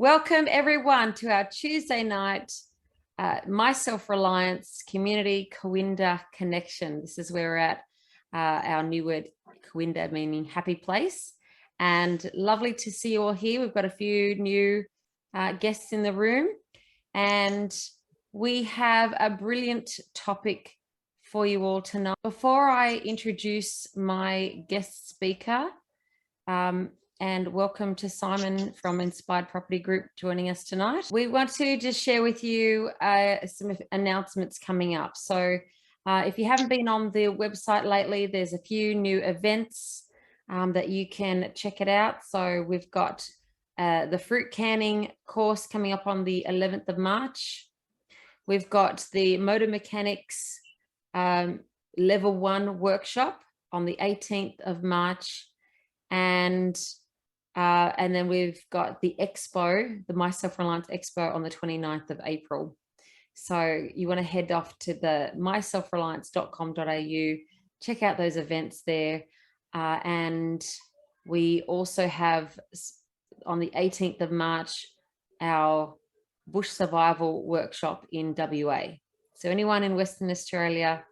Welcome everyone to our Tuesday night My Self-Reliance Community Cowinda Connection. This is where we're at our new word Cowinda, meaning happy place. And lovely to see you all here. We've got a few new guests in the room, and we have a brilliant topic for you all tonight. Before I introduce my guest speaker, and welcome to Simon from Inspired Property Group joining us tonight. We want to just share with you some announcements coming up. So if you haven't been on the website lately, there's a few new events that you can check it out. So we've got the fruit canning course coming up on the 11th of March. We've got the motor mechanics level 1 workshop on the 18th of March. And then we've got the expo, the My Self-Reliance Expo on the 29th of April. So you want to head off to the myselfreliance.com.au, check out those events there. And we also have on the 18th of March, our bush survival workshop in WA. So anyone in Western Australia,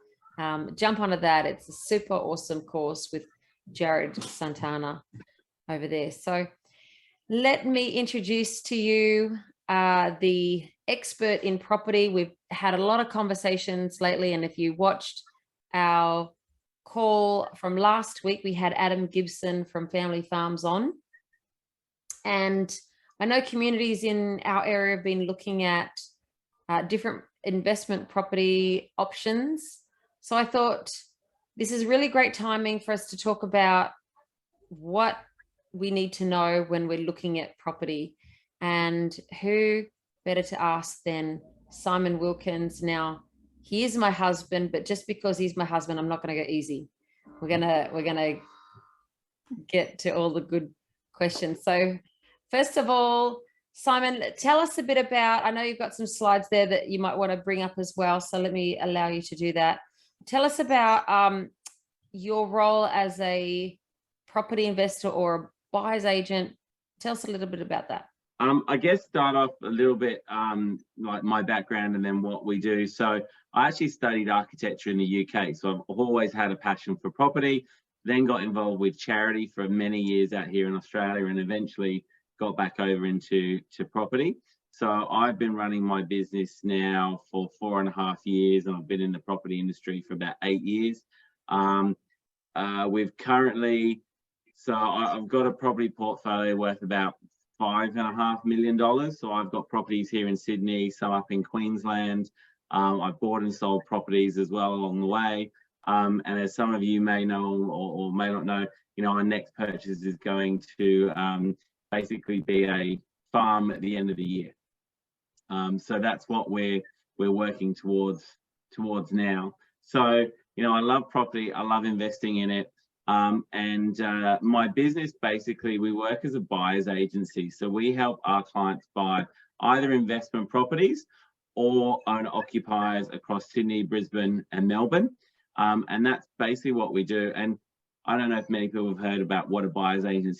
jump onto that. It's a super awesome course with Jared Santana over there. So let me introduce to you the expert in property. We've had a lot of conversations lately, and if you watched our call from last week, we had Adam Gibson from Family Farms on. And I know communities in our area have been looking at different investment property options. So I thought this is really great timing for us to talk about what we need to know when we're looking at property, and who better to ask than Simon Wilkins. Now, he is my husband, but just because he's my husband, I'm not going to go easy. We're gonna get to all the good questions. So first of all, Simon, tell us a bit about, I know you've got some slides there that you might want to bring up as well, so let me allow you to do that. Tell us about your role as a property investor or a buyer's agent. Tell us a little bit about that. I guess start off a little bit like my background and then what we do. So I actually studied architecture in the UK. So I've always had a passion for property, then got involved with charity for many years out here in Australia, and eventually got back over into property. So I've been running my business now for 4.5 years, and I've been in the property industry for about 8 years. We've currently, so I've got a property portfolio worth about $5.5 million. So I've got properties here in Sydney, some up in Queensland. I've bought and sold properties as well along the way. And as some of you may know or may not know, you know, our next purchase is going to basically be a farm at the end of the year. So that's what we're working towards now. So, you know, I love property, I love investing in it. My business, basically, we work as a buyer's agency. So we help our clients buy either investment properties or owner occupiers across Sydney, Brisbane and Melbourne. And that's basically what we do. And I don't know if many people have heard about what a buyer's agent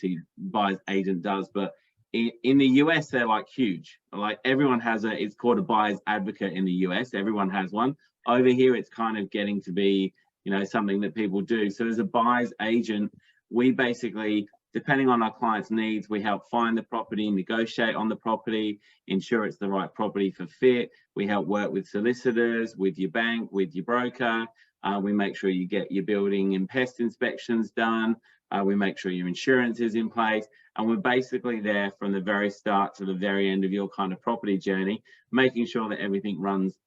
does, but in the US, they're like huge. Like everyone has it's called a buyer's advocate in the US. Everyone has one. Over here, it's kind of getting to be, you know, something that people do. So as a buyer's agent, we basically, depending on our client's needs, we help find the property, negotiate on the property, ensure it's the right property for fit. We help work with solicitors, with your bank, with your broker. We make sure you get your building and pest inspections done. We make sure your insurance is in place. And we're basically there from the very start to the very end of your kind of property journey, making sure that everything runs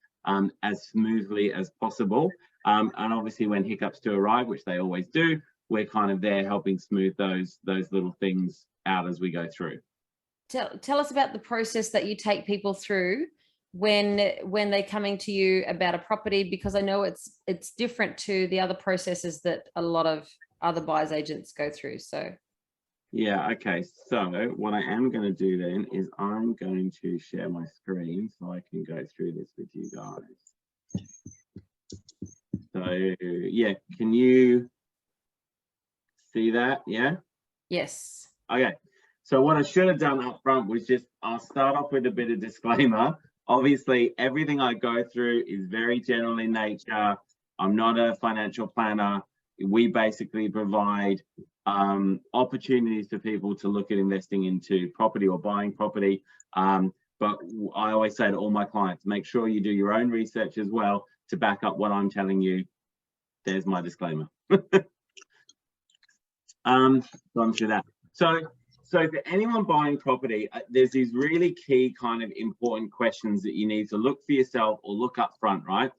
as smoothly as possible. And obviously when hiccups do arrive, which they always do, we're kind of there helping smooth those little things out as we go through. Tell us about the process that you take people through when they're coming to you about a property, because I know it's different to the other processes that a lot of other buyers agents go through. So yeah, okay, so what I am going to do then is I'm going to share my screen so I can go through this with you guys. So yeah, can you see that? Yeah. Yes. Okay, So what I should have done up front was just, I'll start off with a bit of disclaimer. Obviously, everything I go through is very general in nature. I'm not a financial planner. We basically provide opportunities for people to look at investing into property or buying property. But I always say to all my clients, make sure you do your own research as well to back up what I'm telling you. There's my disclaimer. Gone through that. So for anyone buying property, there's these really key kind of important questions that you need to look for yourself or look up front, right?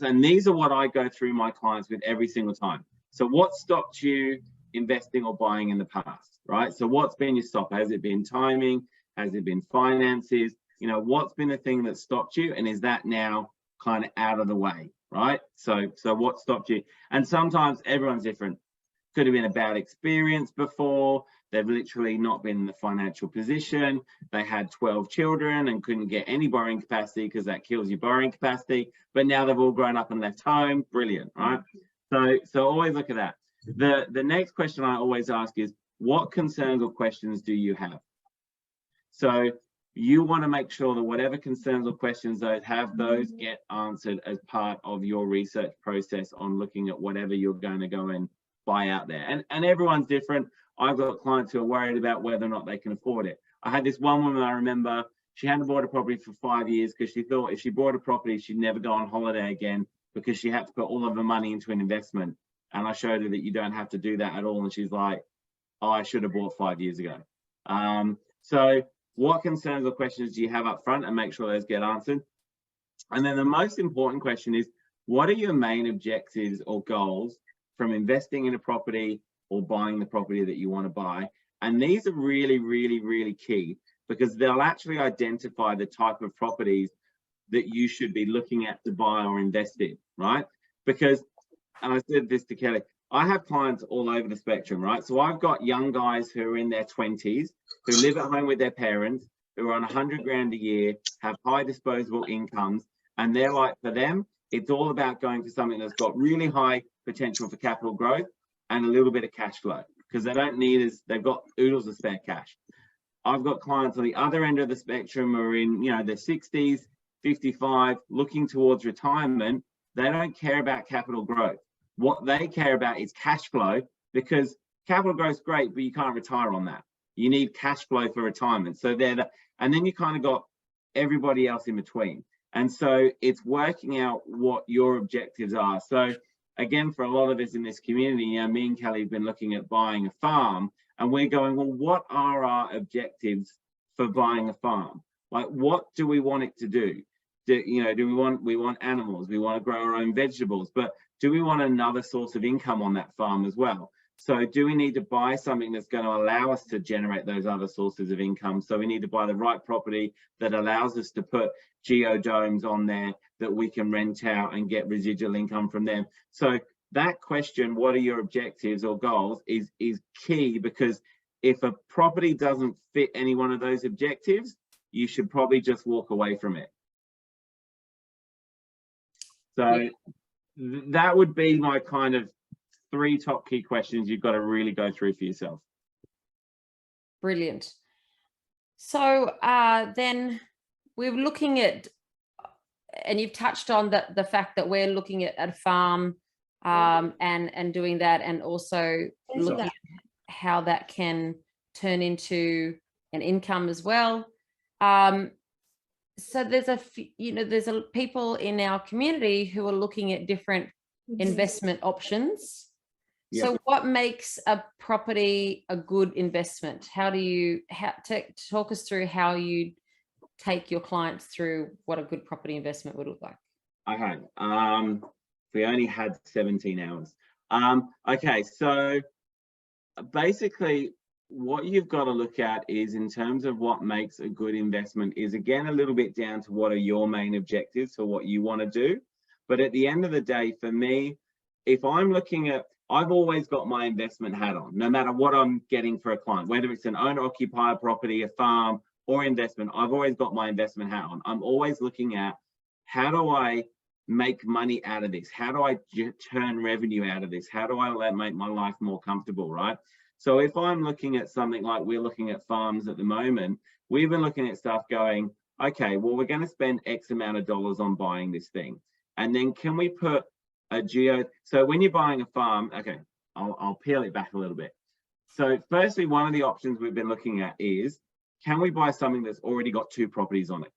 And these are what I go through my clients with every single time. So what stopped you investing or buying in the past, right? So what's been your stop? Has it been timing? Has it been finances? You know, what's been the thing that stopped you? And is that now kind of out of the way, right? So what stopped you? And sometimes everyone's different. Could have been a bad experience before. They've literally not been in the financial position. They had 12 children and couldn't get any borrowing capacity because that kills your borrowing capacity. But now they've all grown up and left home. Brilliant, right? So always look at that. The next question I always ask is, what concerns or questions do you have? So you want to make sure that whatever concerns or questions those have, those get answered as part of your research process on looking at whatever you're going to go and buy out there. And everyone's different. I've got clients who are worried about whether or not they can afford it. I had this one woman, I remember, she hadn't bought a property for 5 years because she thought if she bought a property, she'd never go on holiday again because she had to put all of her money into an investment. And I showed her that you don't have to do that at all. And she's like, oh, I should have bought 5 years ago. So what concerns or questions do you have up front, and make sure those get answered? And then the most important question is, what are your main objectives or goals from investing in a property or buying the property that you want to buy? And these are really, really, really key, because they'll actually identify the type of properties that you should be looking at to buy or invest in, right? Because, and I said this to Kelly, I have clients all over the spectrum, right? So I've got young guys who are in their 20s, who live at home with their parents, who are on 100 grand a year, have high disposable incomes, and they're like, for them, it's all about going for something that's got really high potential for capital growth and a little bit of cash flow, because they don't need they've got oodles of spare cash. I've got clients on the other end of the spectrum who are in, you know, their 60s, 55, looking towards retirement. They don't care about capital growth. What they care about is cash flow, because capital growth is great, but you can't retire on that. You need cash flow for retirement. So and then you kind of got everybody else in between. And so it's working out what your objectives are. So again, for a lot of us in this community, you know, me and Kelly have been looking at buying a farm, and we're going, well, what are our objectives for buying a farm? Like, what do we want it to do? Do we want animals? We want to grow our own vegetables, but do we want another source of income on that farm as well? So do we need to buy something that's going to allow us to generate those other sources of income? So we need to buy the right property that allows us to put geodomes on there that we can rent out and get residual income from them. So that question, what are your objectives or goals, is key, because if a property doesn't fit any one of those objectives, you should probably just walk away from it. So that would be my kind of 3 top key questions you've got to really go through for yourself. Brilliant. So then we're looking at, and you've touched on the fact that we're looking at a farm and doing that, and also looking at how that can turn into an income as well. So there's people in our community who are looking at different investment options. Yep. So what makes a property a good investment? Talk us through how you take your clients through what a good property investment would look like? Okay. We only had 17 hours. Okay, so basically what you've got to look at is, in terms of what makes a good investment, is again a little bit down to what are your main objectives for what you want to do. But at the end of the day, for me, if I'm looking at, I've always got my investment hat on, no matter what I'm getting for a client, whether it's an owner-occupier property, a farm, or investment. I've always got my investment hat on. I'm always looking at, how do I make money out of this? How do I turn revenue out of this? How do I make my life more comfortable, right? So if I'm looking at something like we're looking at farms at the moment, we've been looking at stuff going, okay, well, we're going to spend X amount of dollars on buying this thing. And then can we put a geo? So when you're buying a farm, okay, I'll peel it back a little bit. So firstly, one of the options we've been looking at is, can we buy something that's already got 2 properties on it?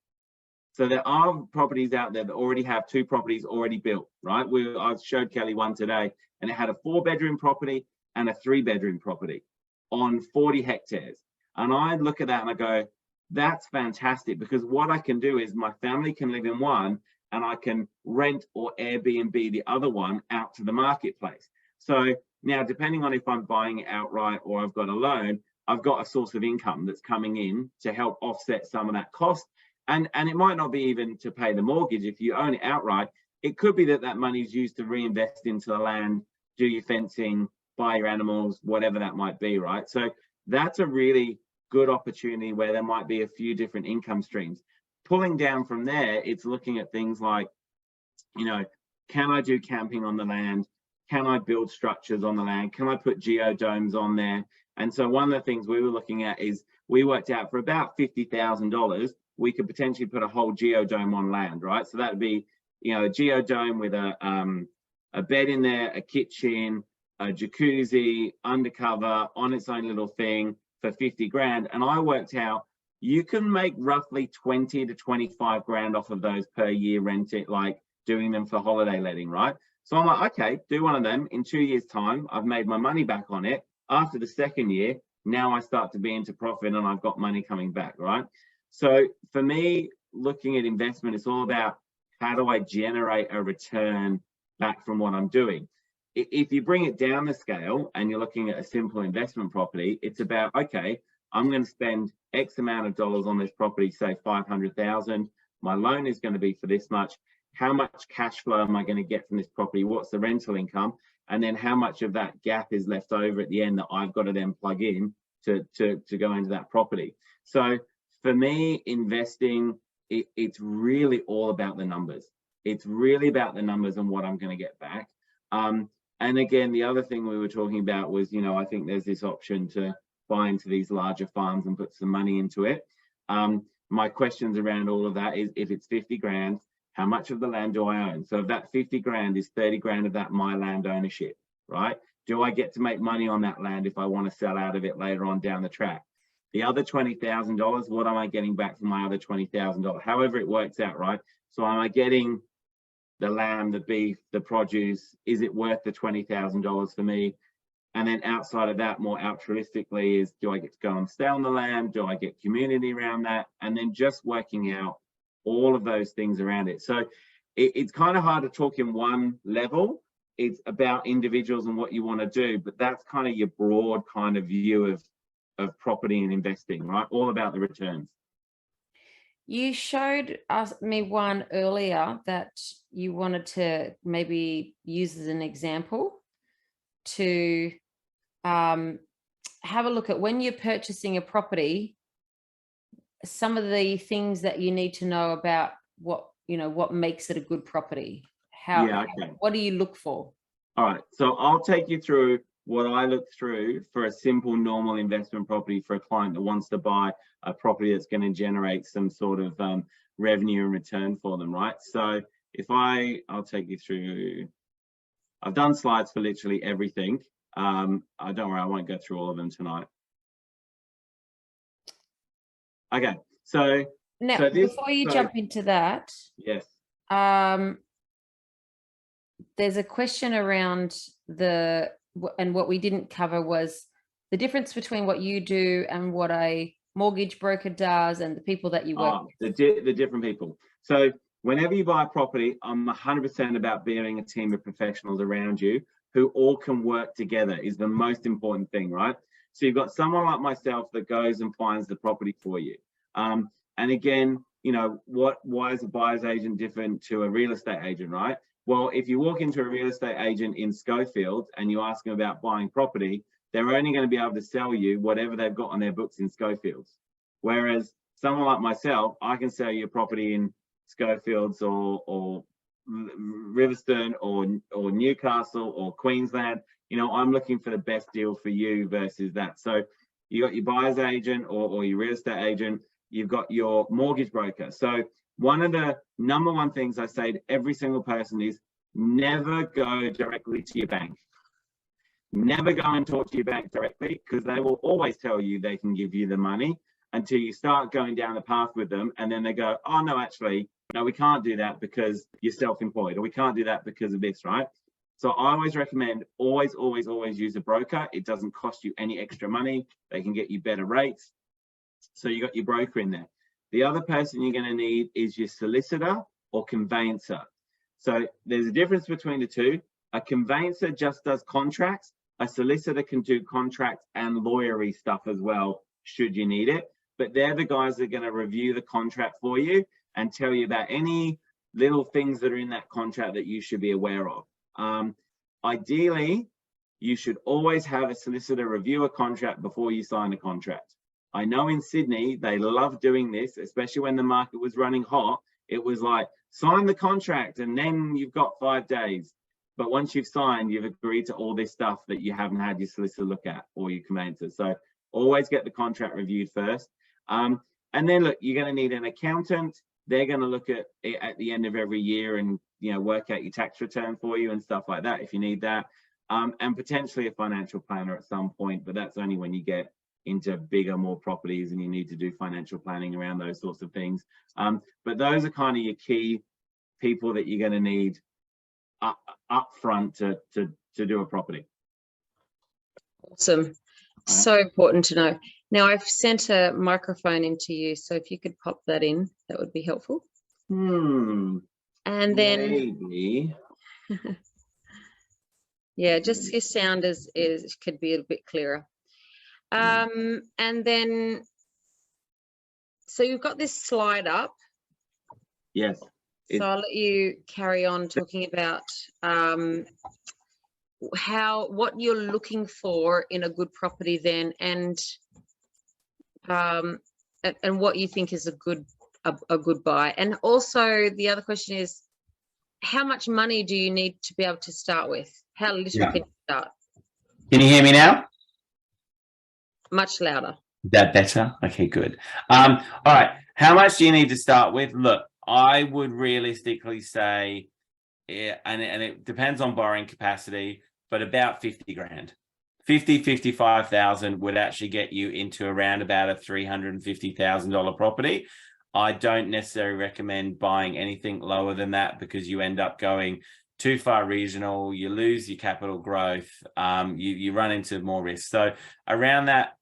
So there are properties out there that already have 2 properties already built, right? I showed Kelly one today, and it had a 4-bedroom property and a 3-bedroom property on 40 hectares. And I look at that and I go, that's fantastic, because what I can do is my family can live in one and I can rent or Airbnb the other one out to the marketplace. So now, depending on if I'm buying it outright or I've got a loan, I've got a source of income that's coming in to help offset some of that cost. And it might not be even to pay the mortgage. If you own it outright, it could be that that money is used to reinvest into the land, do your fencing, buy your animals, whatever that might be, right? So that's a really good opportunity where there might be a few different income streams. Pulling down from there, it's looking at things like, you know, can I do camping on the land? Can I build structures on the land? Can I put geodomes on there? And so one of the things we were looking at is we worked out for about $50,000, we could potentially put a whole geodome on land, right? So that'd be, you know, a geodome with a bed in there, a kitchen, a jacuzzi, undercover, on its own little thing for 50 grand. And I worked out you can make roughly 20 to 25 grand off of those per year renting, like doing them for holiday letting, right? So I'm like, okay, do one of them. In 2 years' time, I've made my money back on it. After the second year, now I start to be into profit and I've got money coming back, right? So for me, looking at investment, it's all about how do I generate a return back from what I'm doing. If you bring it down the scale and you're looking at a simple investment property, it's about, okay, I'm going to spend X amount of dollars on this property, say 500,000. My loan is going to be for this much. How much cash flow am I going to get from this property? What's the rental income? And then how much of that gap is left over at the end that I've got to then plug in to go into that property. So for me, investing, it's really all about the numbers. It's really about the numbers and what I'm going to get back. And again, the other thing we were talking about was, you know, I think there's this option to buy into these larger farms and put some money into it. My questions around all of that is, if it's 50 grand, how much of the land do I own? So if that 50 grand is 30 grand of that my land ownership, right? Do I get to make money on that land if I want to sell out of it later on down the track? The other $20,000, what am I getting back from my other $20,000? However it works out, right? So am I getting the lamb, the beef, the produce? Is it worth the $20,000 for me? And then outside of that, more altruistically, is do I get to go and stay on the land? Do I get community around that? And then just working out all of those things around it. So it's kind of hard to talk in one level. It's about individuals and what you want to do, but that's kind of your broad kind of view of property and investing, right? All about the returns. You showed me one earlier that you wanted to maybe use as an example to have a look at when you're purchasing a property, some of the things that you need to know about what makes it a good property. What do you look for? All right, so I'll take you through what I look through for a simple normal investment property for a client that wants to buy a property that's going to generate some sort of revenue and return for them, right? So if I'll take you through, I've done slides for literally everything. Don't worry, I won't go through all of them tonight. Okay, so now before you jump into that, yes, there's a question around and what we didn't cover was the difference between what you do and what a mortgage broker does and the people that you work with. The different people. So whenever you buy a property, I'm 100% about building a team of professionals around you who all can work together is the most important thing, right? So you've got someone like myself that goes and finds the property for you. And again, you know, why is a buyer's agent different to a real estate agent, right? Well, if you walk into a real estate agent in Schofield and you ask them about buying property, they're only going to be able to sell you whatever they've got on their books in Schofields. Whereas someone like myself, I can sell you a property in Schofields or Riverstone or Newcastle or Queensland. you know, I'm looking for the best deal for you versus that. So you got your buyer's agent or your real estate agent, you've got your mortgage broker. So one of the number one things I say to every single person is never go directly to your bank. Never go and talk to your bank directly, because they will always tell you they can give you the money until you start going down the path with them. And then they go, oh, no, actually, no, we can't do that because you're self-employed, or we can't do that because of this, right? So I always recommend always use a broker. It doesn't cost you any extra money. They can get you better rates. So you got your broker in there. The other person you're going to need is your solicitor or conveyancer. So there's a difference between the two. A conveyancer just does contracts. A solicitor can do contracts and lawyery stuff as well, should you need it. But they're the guys that are going to review the contract for you and tell you about any little things that are in that contract that you should be aware of. Ideally, you should always have a solicitor review a contract before you sign a contract. I know in Sydney, they love doing this, especially when the market was running hot. It was like, sign the contract and then you've got 5 days. But once you've signed, you've agreed to all this stuff that you haven't had your solicitor look at or your conveyancer. So always get the contract reviewed first. And then look, you're going to need an accountant. They're going to look at it at the end of every year and, you know, work out your tax return for you and stuff like that if you need that. And potentially a financial planner at some point, but that's only when you get into bigger, more properties and you need to do financial planning around those sorts of things. But those are kind of your key people that you're going to need up front to do a property. Awesome. So important to know. Now I've sent a microphone into you, so if you could pop that in, that would be helpful. And then maybe. Yeah, just your sound is could be a bit clearer. And then, so you've got this slide up. Yes. So I'll let you carry on talking about what you're looking for in a good property then, and what you think is a good buy. And also the other question is, how much money do you need to be able to start with? How little can you start? Can you hear me now? Much louder. Is that better? Okay, good. All right. How much do you need to start with? Look, I would realistically say, and it depends on borrowing capacity, but about 50 grand. 55,000 would actually get you into around about a $350,000 property. I don't necessarily recommend buying anything lower than that, because you end up going too far regional, you lose your capital growth, you run into more risk. So around that,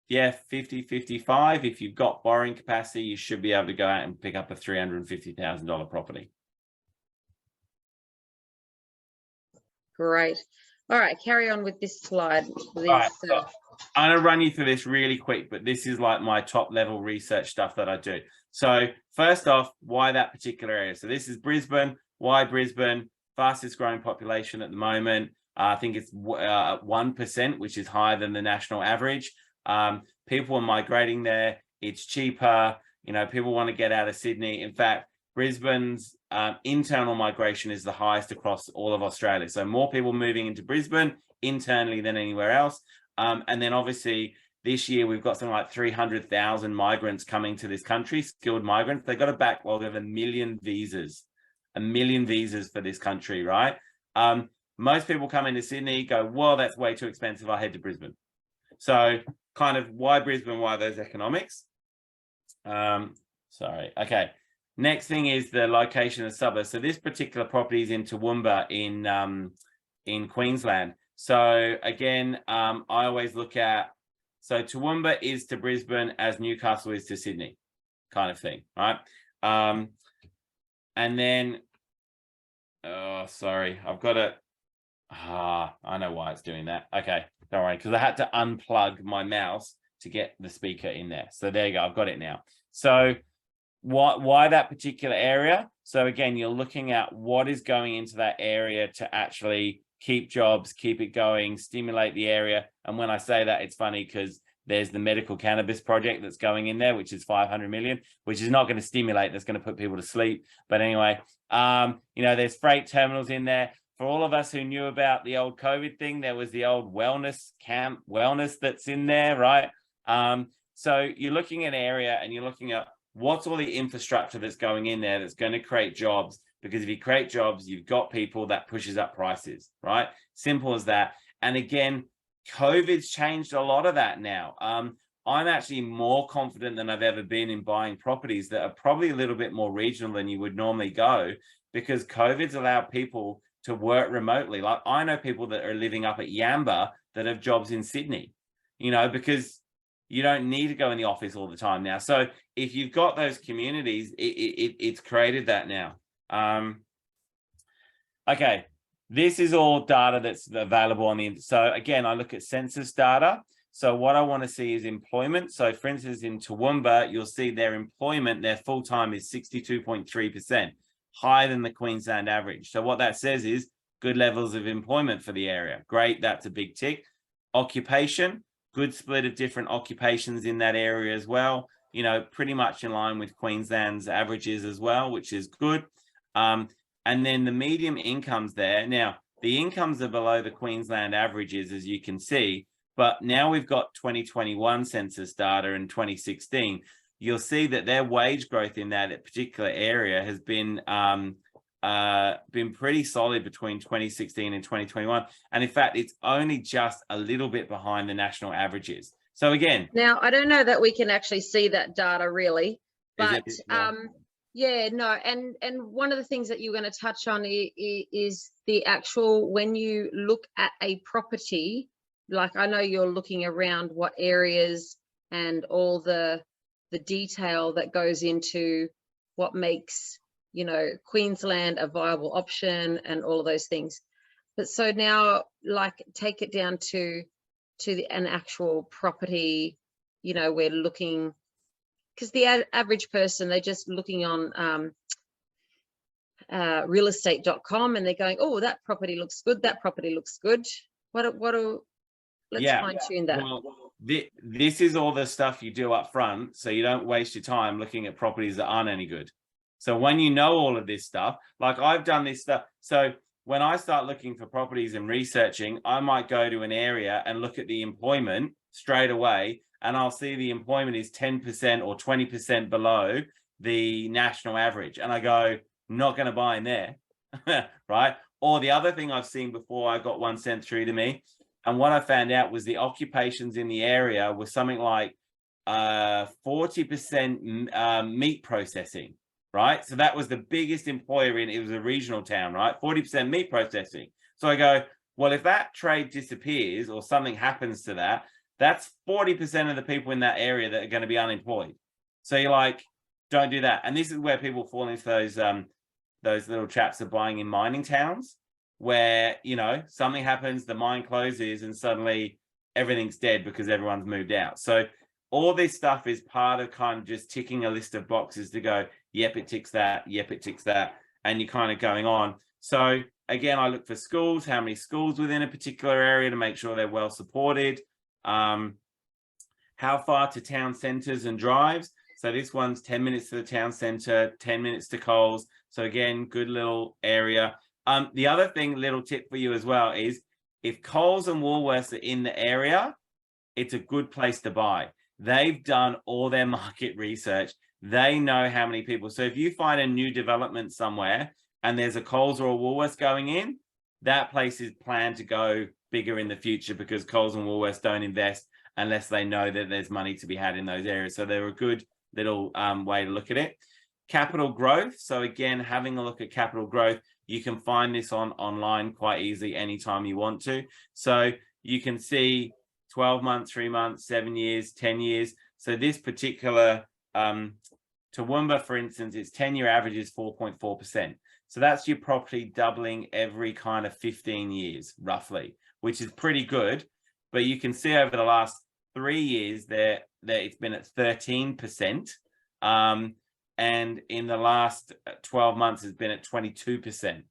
yeah, 50, 55, if you've got borrowing capacity, you should be able to go out and pick up a $350,000 property. Great. All right, carry on with this slide. All right, so I'm going to run you through this really quick, but this is like my top level research stuff that I do. So first off, why that particular area? So this is Brisbane. Why Brisbane? Fastest growing population at the moment. I think it's 1%, which is higher than the national average. People are migrating there. It's cheaper. You know, people want to get out of Sydney. In fact, Brisbane's internal migration is the highest across all of Australia. So more people moving into Brisbane internally than anywhere else. And then obviously this year we've got something like 300,000 migrants coming to this country, skilled migrants. They've got a backlog of 1 million visas. 1 million visas for this country, right? Most people come into Sydney, go, well, that's way too expensive, I'll head to Brisbane. So kind of why Brisbane, why those economics? Sorry, okay. Next thing is the location of suburbs. So this particular property is in Toowoomba in Queensland. So again, I always look at, so Toowoomba is to Brisbane as Newcastle is to Sydney, kind of thing, right? And then, oh, sorry, I've got it. I know why it's doing that. Okay, don't worry, because I had to unplug my mouse to get the speaker in there. So there you go, I've got it now. So why that particular area? So again, you're looking at what is going into that area to actually keep jobs, keep it going, stimulate the area. And when I say that, it's funny because there's the medical cannabis project that's going in there, which is 500 million, which is not going to stimulate, that's going to put people to sleep. But anyway, you know, there's freight terminals in there. for all of us who knew about the old COVID thing, there was the old wellness camp, wellness that's in there, right? So you're looking at area and you're looking at what's all the infrastructure that's going in there that's going to create jobs, because if you create jobs, you've got people that pushes up prices, right? Simple as that. And again, COVID's changed a lot of that now. I'm actually more confident than I've ever been in buying properties that are probably a little bit more regional than you would normally go, because COVID's allowed people to work remotely. Like I know people that are living up at Yamba that have jobs in Sydney, you know, because you don't need to go in the office all the time now. So if you've got those communities, it's created that now. Okay, this is all data that's available on the, so again, I look at census data. So what I want to see is employment. So for instance, in Toowoomba, you'll see their employment, their full-time is 62.3%, higher than the Queensland average. So what that says is good levels of employment for the area. Great, that's a big tick. Occupation, good split of different occupations in that area as well. You know, pretty much in line with Queensland's averages as well, which is good. And then the medium incomes there. Now, the incomes are below the Queensland averages, as you can see, but now we've got 2021 census data and 2016. You'll see that their wage growth in that particular area has been pretty solid between 2016 and 2021. And in fact, it's only just a little bit behind the national averages. So again, now I don't know that we can actually see that data really, but yeah, no. And one of the things that you're going to touch on is the actual, when you look at a property, like I know you're looking around what areas and all the detail that goes into what makes, you know, Queensland a viable option and all of those things. But so now, like, take it down to an actual property, you know, we're looking, because the average person, they're just looking on realestate.com and they're going, oh, that property looks good, that property looks good. Let's fine tune that. Well, this is all the stuff you do up front, so you don't waste your time looking at properties that aren't any good. So when you know all of this stuff, like I've done this stuff. So when I start looking for properties and researching, I might go to an area and look at the employment straight away, and I'll see the employment is 10% or 20% below the national average. And I go, not going to buy in there, right? Or the other thing I've seen before, I got one sent through to me, and what I found out was the occupations in the area was something like 40% meat processing, right? So that was the biggest employer it was a regional town, right? 40% meat processing. So I go, well, if that trade disappears or something happens to that, that's 40% of the people in that area that are going to be unemployed. So you're like, don't do that. And this is where people fall into those little traps of buying in mining towns, where, you know, something happens, the mine closes, and suddenly everything's dead because everyone's moved out. So all this stuff is part of kind of just ticking a list of boxes to go, yep, it ticks that, yep, it ticks that, and you're kind of going on. So again, I look for schools, how many schools within a particular area to make sure they're well supported. How far to town centres and drives. So this one's 10 minutes to the town centre, 10 minutes to Coles. So again, good little area. The other thing, little tip for you as well, is if Coles and Woolworths are in the area, it's a good place to buy. They've done all their market research. They know how many people. So if you find a new development somewhere and there's a Coles or a Woolworths going in, that place is planned to go bigger in the future, because Coles and Woolworths don't invest unless they know that there's money to be had in those areas. So they're a good little way to look at it. Capital growth. So again, having a look at capital growth, you can find this online quite easily anytime you want to. So you can see 12 months, 3 months, 7 years, 10 years. So this particular Toowoomba, for instance, its 10-year average is 4.4%. So that's your property doubling every kind of 15 years, roughly, which is pretty good. But you can see over the last 3 years that it's been at 13%. And in the last 12 months, it's been at 22%.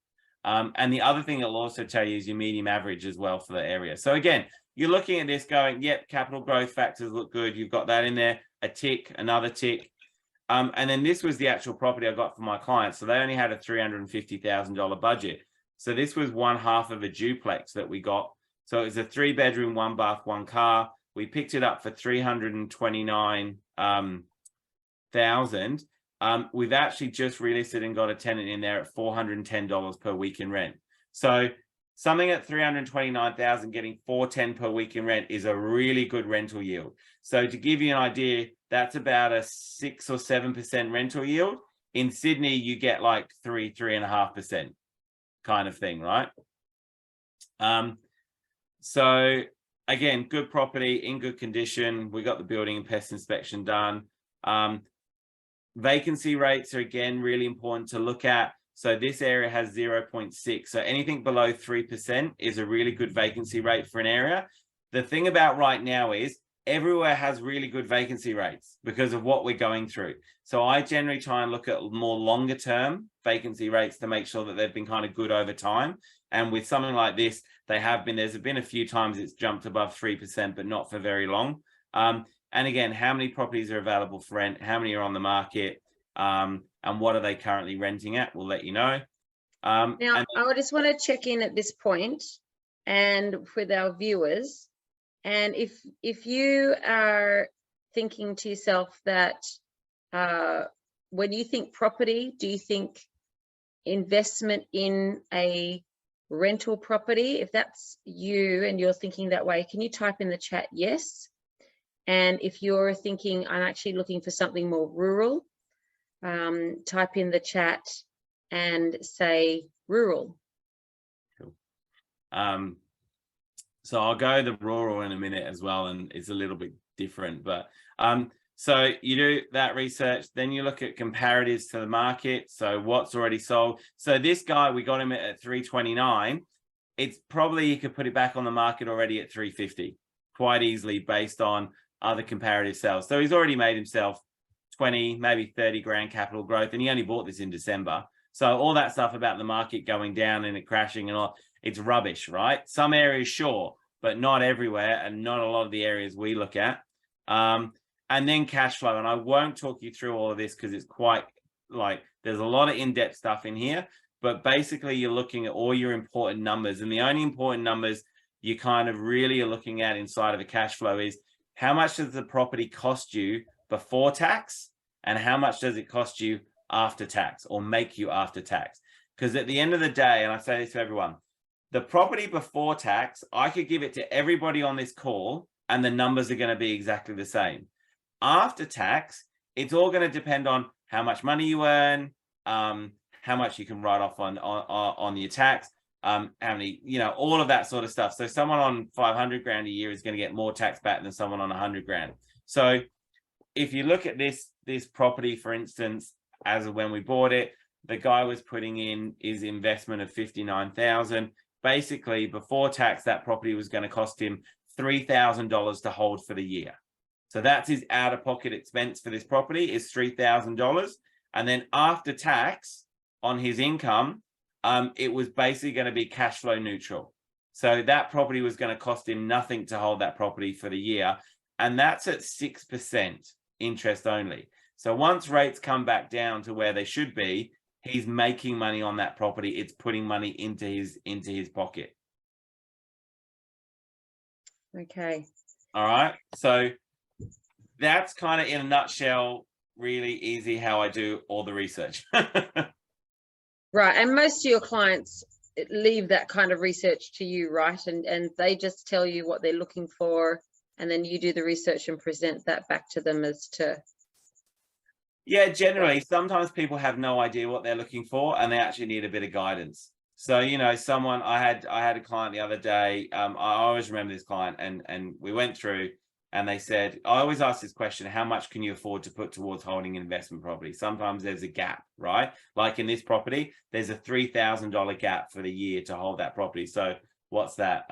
And the other thing it'll also tell you is your medium average as well for the area. So again, you're looking at this going, yep, capital growth factors look good. You've got that in there, a tick, another tick. And then this was the actual property I got for my clients. So they only had a $350,000 budget. So this was one half of a duplex that we got. So it was a 3-bedroom, 1 bath, 1 car. We picked it up for 329,000. We've actually just relisted and got a tenant in there at $410 per week in rent. So something at 329,000 getting $410 per week in rent is a really good rental yield. So to give you an idea, that's about a 6 or 7% rental yield. In Sydney, you get like 3.5% kind of thing, right? So again, good property in good condition. We got the building and pest inspection done. Vacancy rates are again really important to look at. So this area has 0.6. So anything below 3% is a really good vacancy rate for an area. The thing about right now is everywhere has really good vacancy rates because of what we're going through. So I generally try and look at more longer term vacancy rates to make sure that they've been kind of good over time. And with something like this, there's been a few times it's jumped above 3%, but not for very long. And again, how many properties are available for rent? How many are on the market? And what are they currently renting at? We'll let you know. Now, I just want to check in at this point and with our viewers. And if you are thinking to yourself that when you think property, do you think investment in a rental property? If that's you and you're thinking that way, can you type in the chat yes? And if you're thinking I'm actually looking for something more rural, type in the chat and say rural. Cool. So I'll go the rural in a minute as well, and it's a little bit different. But so you do that research, then you look at comparatives to the market. So what's already sold. So this guy, we got him at 329. It's probably you could put it back on the market already at 350 quite easily based on other comparative sales. So he's already made himself 20, maybe 30 grand capital growth, and he only bought this in December. So all that stuff about the market going down and it crashing and all, it's rubbish, right? Some areas, sure, but not everywhere, and not a lot of the areas we look at. And then cash flow. And I won't talk you through all of this because it's quite like, there's a lot of in-depth stuff in here, but basically you're looking at all your important numbers. And the only important numbers you kind of really are looking at inside of a cash flow is how much does the property cost you before tax and how much does it cost you after tax or make you after tax? Because at the end of the day, and I say this to everyone, the property before tax, I could give it to everybody on this call and the numbers are going to be exactly the same. After tax, it's all going to depend on how much money you earn, how much you can write off on your tax, how many, all of that sort of stuff. So someone on 500 grand a year is going to get more tax back than someone on 100 grand. So if you look at this property, for instance, as of when we bought it, the guy was putting in his investment of 59,000. Basically, before tax, that property was going to cost him $3,000 to hold for the year. So that's his out-of-pocket expense for this property is $3,000. And then after tax on his income, it was basically going to be cash flow neutral. So that property was going to cost him nothing to hold that property for the year. And that's at 6% interest only. So once rates come back down to where they should be, he's making money on that property. It's putting money into his pocket. Okay. All right. So that's kind of in a nutshell, really easy how I do all the research. Right. And most of your clients leave that kind of research to you, right? And they just tell you what they're looking for, and then you do the research and present that back to them as to. Yeah, generally, sometimes people have no idea what they're looking for and they actually need a bit of guidance. So, I had a client the other day. I always remember this client, and we went through and they said, I always ask this question, how much can you afford to put towards holding an investment property? Sometimes there's a gap, right? Like in this property, there's a $3,000 gap for the year to hold that property. So what's that?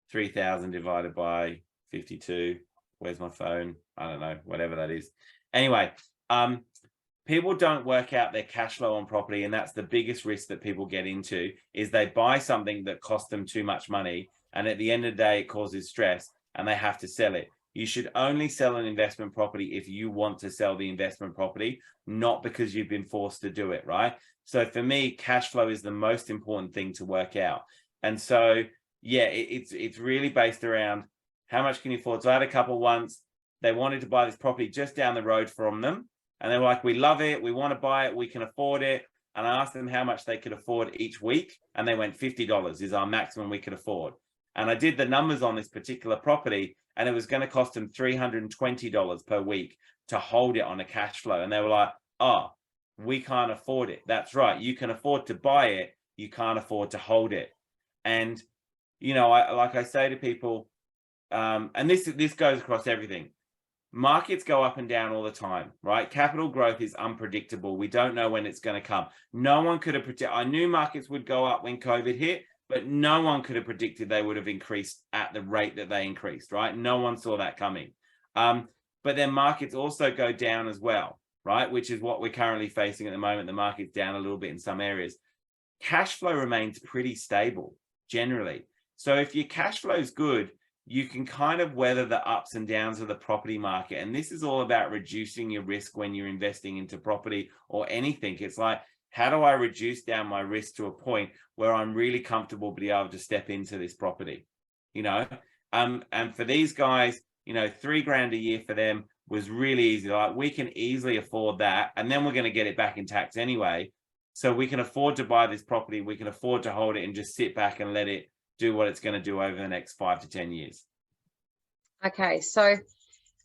3,000 divided by 52. Where's my phone? I don't know, whatever that is. Anyway, people don't work out their cash flow on property, and that's the biggest risk that people get into, is they buy something that costs them too much money, and at the end of the day, it causes stress, and they have to sell it. You should only sell an investment property if you want to sell the investment property, not because you've been forced to do it, right? So for me, cash flow is the most important thing to work out. And so, yeah, it's really based around how much can you afford. So I had a couple once, they wanted to buy this property just down the road from them. And they were like, we love it, we want to buy it, we can afford it. And I asked them how much they could afford each week. And they went, $50 is our maximum we could afford. And I did the numbers on this particular property, and it was going to cost them $320 per week to hold it on a cash flow. And they were like, oh, we can't afford it. That's right. You can afford to buy it. You can't afford to hold it. And, you know, like I say to people, and this goes across everything. Markets go up and down all the time, right? Capital growth is unpredictable. We don't know when it's going to come. No one could have predicted. I knew markets would go up when COVID hit, but no one could have predicted they would have increased at the rate that they increased, right? No one saw that coming. But then markets also go down as well, right? Which is what we're currently facing at the moment. The market's down a little bit in some areas. Cash flow remains pretty stable generally. So if your cash flow is good, you can kind of weather the ups and downs of the property market. And this is all about reducing your risk when you're investing into property or anything. It's like, how do I reduce down my risk to a point where I'm really comfortable being able to step into this property, you know? And for these guys, you know, $3,000 a year for them was really easy. Like, we can easily afford that. And then we're going to get it back in tax anyway. So we can afford to buy this property. We can afford to hold it and just sit back and let it do what it's going to do over the next 5 to 10 years. Okay, so a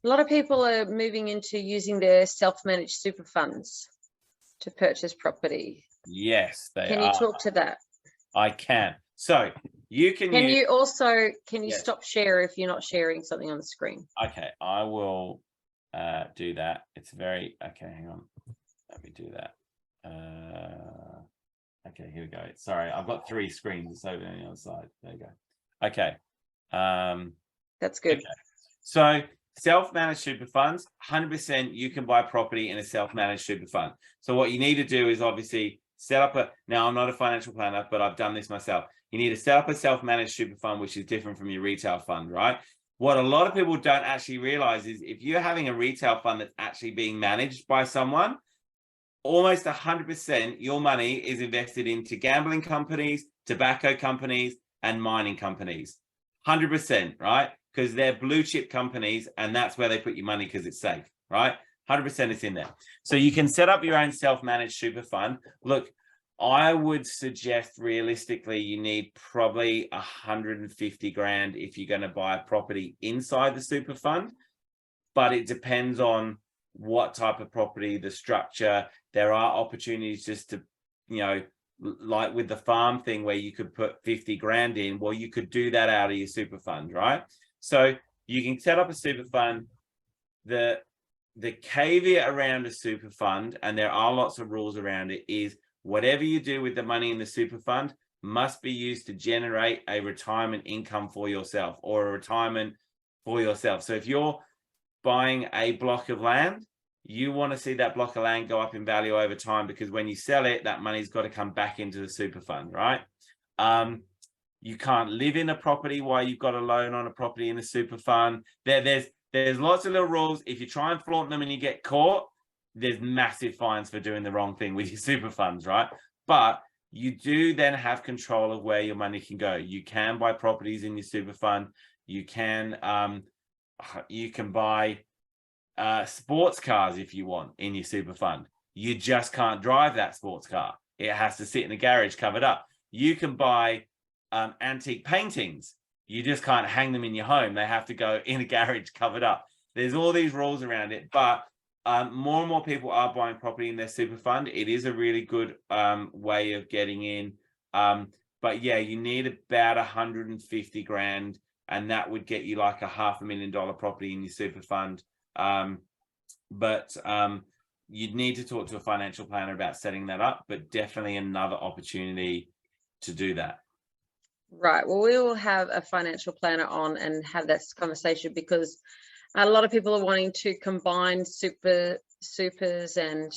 lot of people are moving into using their self-managed super funds to purchase property. Yes, they Can are. you talk to that? I can. So you can use... you also, can you Yes. stop share if you're not sharing something on the screen? Okay, I will do that. It's very... Okay, hang on. Let me do that. Okay, here we go. Sorry, I've got 3 screens. It's over on the other side. There you go. Okay. That's good. Okay. So self-managed super funds, 100% you can buy property in a self-managed super fund. So what you need to do is obviously set up a... Now, I'm not a financial planner, but I've done this myself. You need to set up a self-managed super fund, which is different from your retail fund, right? What a lot of people don't actually realize is if you're having a retail fund that's actually being managed by someone, almost 100% your money is invested into gambling companies, tobacco companies, and mining companies. 100%, right? Because they're blue chip companies, and that's where they put your money because it's safe, right? 100% it's in there. So you can set up your own self-managed super fund. Look, I would suggest realistically you need probably 150 grand if you're going to buy a property inside the super fund, but it depends on what type of property, the structure. There are opportunities just to, you know, like with the farm thing where you could put 50 grand in, well, you could do that out of your super fund, right? So you can set up a super fund. The caveat around a super fund, and there are lots of rules around it, is whatever you do with the money in the super fund must be used to generate a retirement income for yourself or a retirement for yourself. So if you're buying a block of land, you want to see that block of land go up in value over time, because when you sell it, that money's got to come back into the super fund, right? You can't live in a property while you've got a loan on a property in a super fund. There's lots of little rules. If you try and flaunt them and you get caught, there's massive fines for doing the wrong thing with your super funds, right? But you do then have control of where your money can go. You can buy properties in your super fund. You can buy sports cars if you want in your super fund. You just can't drive that sports car. It has to sit in the garage covered up. You can buy antique paintings. You just can't hang them in your home. They have to go in a garage covered up. There's all these rules around it, but more and more people are buying property in their super fund. It is a really good way of getting in. But yeah, you need about 150 grand, and that would get you like a $500,000 property in your super fund. But you'd need to talk to a financial planner about setting that up, but definitely another opportunity to do that. Right. Well, we will have a financial planner on and have that conversation, because a lot of people are wanting to combine supers and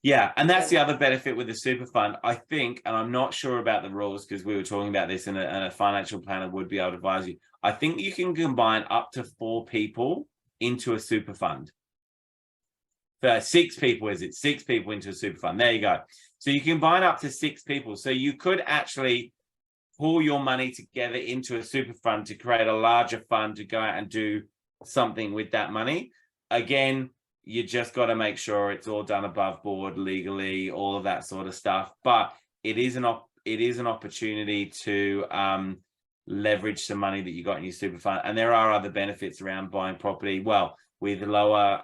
Yeah, and that's the other benefit with the super fund, I think, and I'm not sure about the rules because we were talking about this, and a financial planner would be able to advise you. I think you can combine up to 4 people into a super fund. 6 people, is it? 6 people into a super fund. There you go. So you can combine up to 6 people. So you could actually pull your money together into a super fund to create a larger fund to go out and do something with that money. Again, you just got to make sure it's all done above board legally, all of that sort of stuff. But it is an opportunity to leverage some money that you got in your super fund. And there are other benefits around buying property. Well, with lower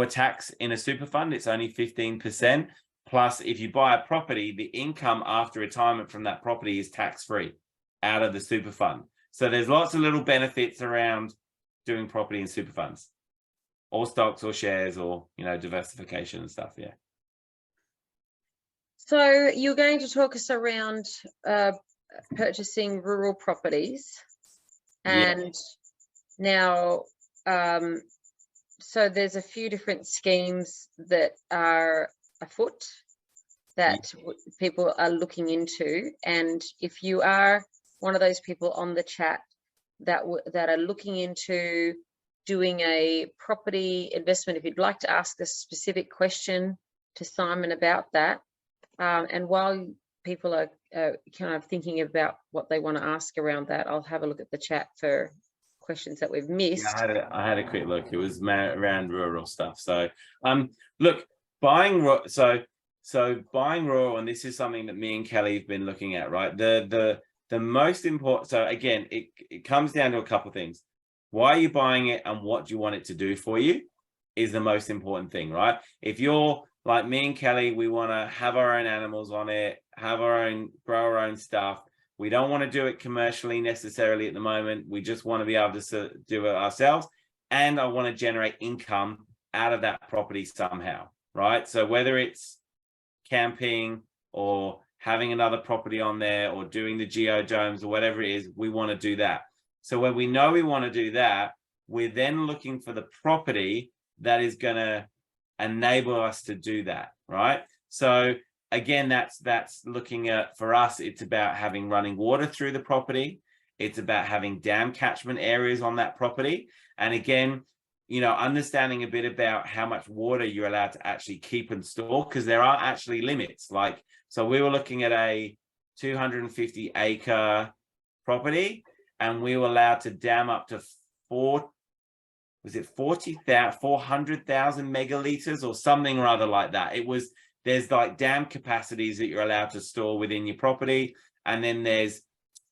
tax in a super fund, it's only 15%. Plus, if you buy a property, the income after retirement from that property is tax-free out of the super fund. So there's lots of little benefits around doing property in super funds, or stocks or shares, or, you know, diversification and stuff. Yeah. So you're going to talk us around purchasing rural properties, and now so there's a few different schemes that are afoot that people are looking into, and if you are one of those people on the chat that are looking into doing a property investment, if you'd like to ask a specific question to Simon about that, and while people are kind of thinking about what they want to ask around that, I'll have a look at the chat for questions that we've missed. Yeah, I had a quick look. It was around rural stuff. So look, buying buying rural, and this is something that me and Kelly have been looking at, right? The most important, so again, it comes down to a couple of things. Why are you buying it and what do you want it to do for you is the most important thing, right? If you're like me and Kelly, we want to have our own animals on it, grow our own stuff. We don't want to do it commercially necessarily at the moment. We just want to be able to do it ourselves. And I want to generate income out of that property somehow, right? So whether it's camping or having another property on there or doing the geodomes or whatever it is, we want to do that. So when we know we want to do that, we're then looking for the property that is going to enable us to do that, right? So again, that's looking at, for us, it's about having running water through the property. It's about having dam catchment areas on that property. And again, you know, understanding a bit about how much water you're allowed to actually keep and store, because there are actually limits. Like, so we were looking at a 250 acre property, and we were allowed to dam up to 400,000 megaliters or something rather like that. There's like dam capacities that you're allowed to store within your property. And then there's,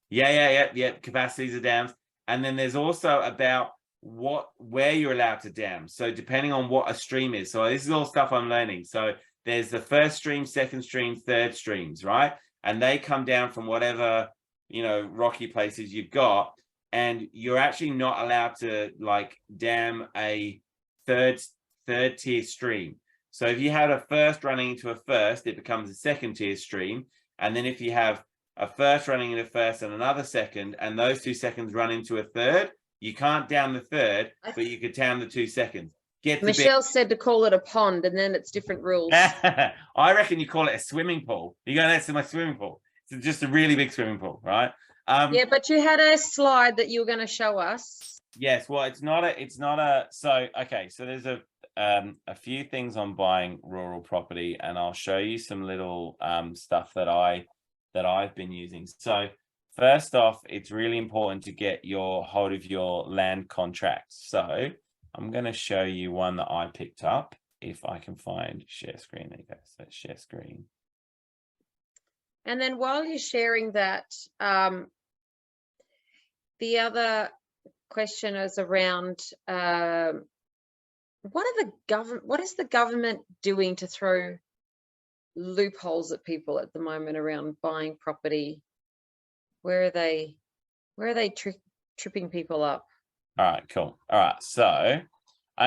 capacities of dams. And then there's also about where you're allowed to dam. So depending on what a stream is. So this is all stuff I'm learning. So there's the first stream, second stream, third streams, right? And they come down from whatever, you know, rocky places you've got. And you're actually not allowed to like dam a third tier stream. So if you had a first running into a first, it becomes a second tier stream. And then if you have a first running into first and another second, and those 2 seconds run into a third, you can't dam the third, but you could dam the 2 seconds. Michelle said to call it a pond, and then it's different rules. I reckon you call it a swimming pool. You go, that's my swimming pool. It's just a really big swimming pool, right? Yeah, but you had a slide that you were going to show us. Yes, well, so there's a few things on buying rural property, and I'll show you some little stuff that I've been using. So first off, it's really important to get hold of your land contracts. So I'm going to show you one that I picked up, if I can find share screen. There you go. So share screen. And then while you're sharing that, the other question is around what is the government doing to throw loopholes at people at the moment around buying property? Where are they tripping people up? All right, cool. All right, so I'm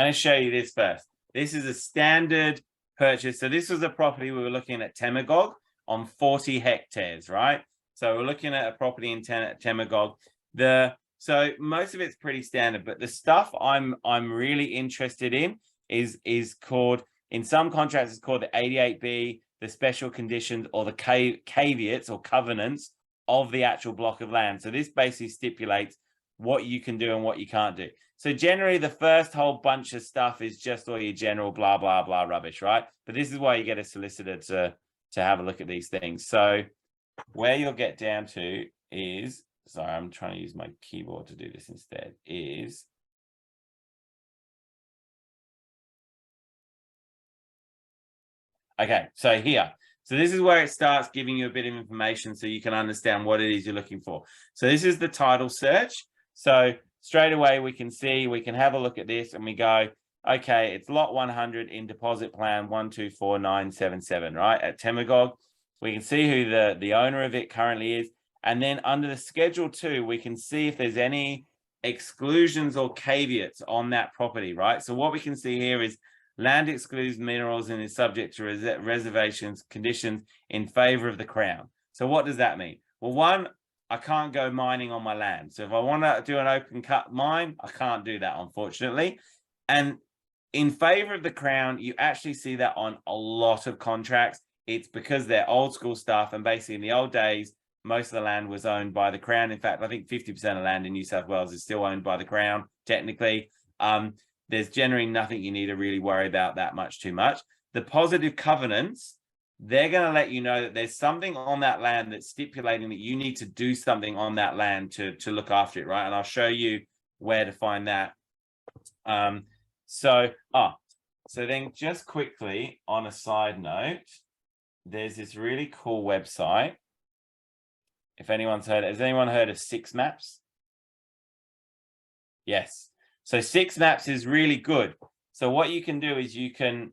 going to show you this first. This is a standard purchase. So this was a property we were looking at Temagog on 40 hectares, right? So we're looking at a property in Temagog. So most of it's pretty standard, but the stuff I'm really interested in is called, in some contracts, it's called the 88B, the special conditions or the caveats or covenants of the actual block of land. So this basically stipulates what you can do and what you can't do. So generally the first whole bunch of stuff is just all your general blah, blah, blah rubbish, right? But this is why you get a solicitor to have a look at these things. So where you'll get down to is, sorry, I'm trying to use my keyboard to do this instead, is okay, so here. So this is where it starts giving you a bit of information so you can understand what it is you're looking for. So this is the title search. So straight away we can see, we can have a look at this and we go, okay, it's lot 100 in deposit plan 124977, right? At Temagog. We can see who the owner of it currently is. And then under the Schedule 2, we can see if there's any exclusions or caveats on that property, right? So what we can see here is land excludes minerals and is subject to reservations conditions in favor of the Crown. So what does that mean? Well, one, I can't go mining on my land. So if I want to do an open cut mine, I can't do that, unfortunately. And in favor of the Crown, you actually see that on a lot of contracts. It's because they're old school stuff. And basically in the old days, most of the land was owned by the Crown. In fact, I think 50% of land in New South Wales is still owned by the Crown, technically. There's generally nothing you need to really worry about that too much. The positive covenants, they're going to let you know that there's something on that land that's stipulating that you need to do something on that land to look after it, right? And I'll show you where to find that. So then just quickly on a side note, there's this really cool website. If anyone's heard, has anyone heard of Six Maps? Yes. So Six Maps is really good. So what you can do is you can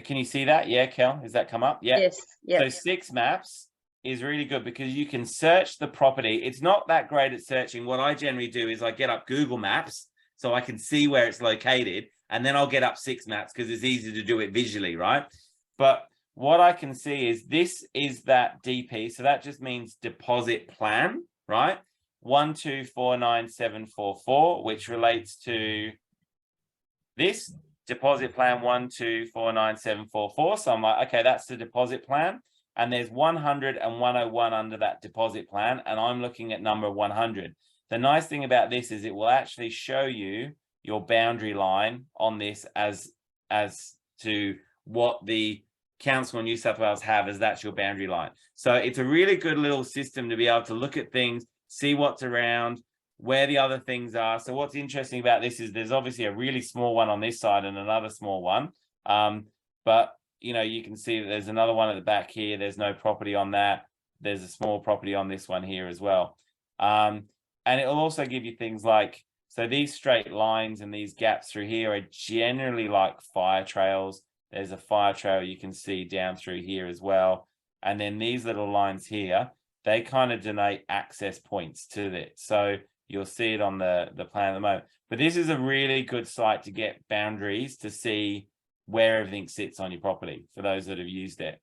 you see that? Yeah, Kel, has that come up? Yeah. Yes. Yeah. So Six Maps is really good because you can search the property. It's not that great at searching. What I generally do is I get up Google Maps so I can see where it's located, and then I'll get up Six Maps because it's easy to do it visually, right? But what I can see is this is that DP. So that just means deposit plan, right? 1249744, which relates to this deposit plan 1249744. So I'm like, okay, that's the deposit plan. And there's 100 and 101 under that deposit plan. And I'm looking at number 100. The nice thing about this is it will actually show you your boundary line on this as to what the Council in New South Wales have as that's your boundary line. So it's a really good little system to be able to look at things, see what's around, where the other things are. So what's interesting about this is there's obviously a really small one on this side and another small one. But, you know, you can see that there's another one at the back here. There's no property on that. There's a small property on this one here as well. And it will also give you things like, so these straight lines and these gaps through here are generally like fire trails. There's a fire trail you can see down through here as well. And then these little lines here, they kind of denote access points to it. So you'll see it on the plan at the moment. But this is a really good site to get boundaries to see where everything sits on your property for those that have used it.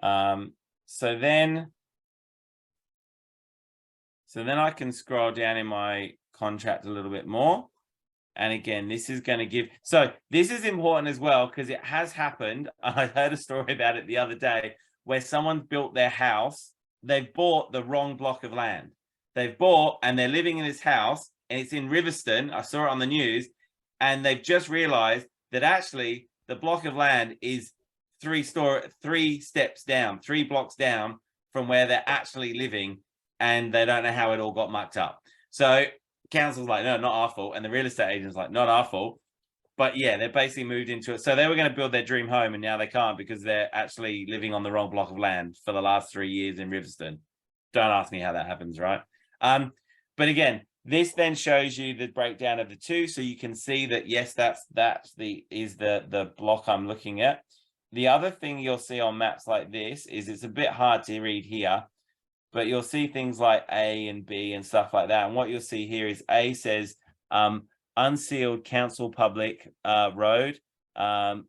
So then I can scroll down in my contract a little bit more. And again, this is going to give, so this is important as well, because it has happened. I heard a story about it the other day where someone built their house. They've bought the wrong block of land. They've bought and they're living in this house and it's in Riverstone. I saw it on the news, and they've just realized that actually the block of land is 3 steps down, 3 blocks down from where they're actually living, and they don't know how it all got mucked up. So council's like, no, not our fault. And the real estate agent's like, not our fault. But yeah, they basically moved into it. So they were going to build their dream home, and now they can't because they're actually living on the wrong block of land for the last 3 years in Riverstone. Don't ask me how that happens, right? But again, this then shows you the breakdown of the two. So you can see that, yes, that's the block I'm looking at. The other thing you'll see on maps like this is it's a bit hard to read here, but you'll see things like A and B and stuff like that. And what you'll see here is A says unsealed council public road,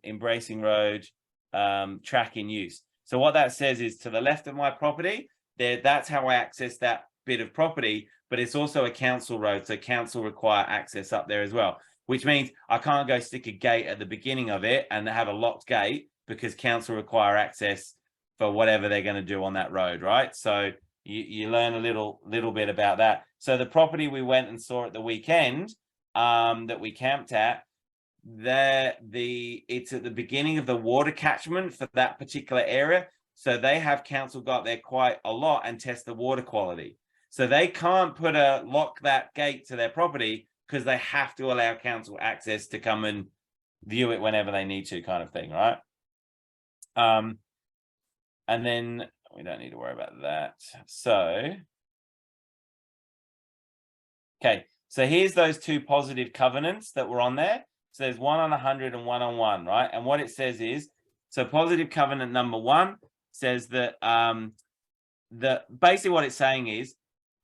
embracing road, track in use. So what that says is to the left of my property, that's how I access that bit of property, but it's also a council road. So council require access up there as well. which means I can't go stick a gate at the beginning of it and have a locked gate because council require access for whatever they're going to do on that road, right? So you learn a little bit about that. So the property we went and saw at the weekend that we camped at, it's at the beginning of the water catchment for that particular area. So they have council go up there quite a lot and test the water quality. So they can't lock that gate to their property because they have to allow council access to come and view it whenever they need to, kind of thing, right? And then we don't need to worry about that. So, okay, so here's those two positive covenants that were on there. So there's 1 on 100 and 1 on 1, right? And what it says is, so positive covenant number 1 says that basically what it's saying is,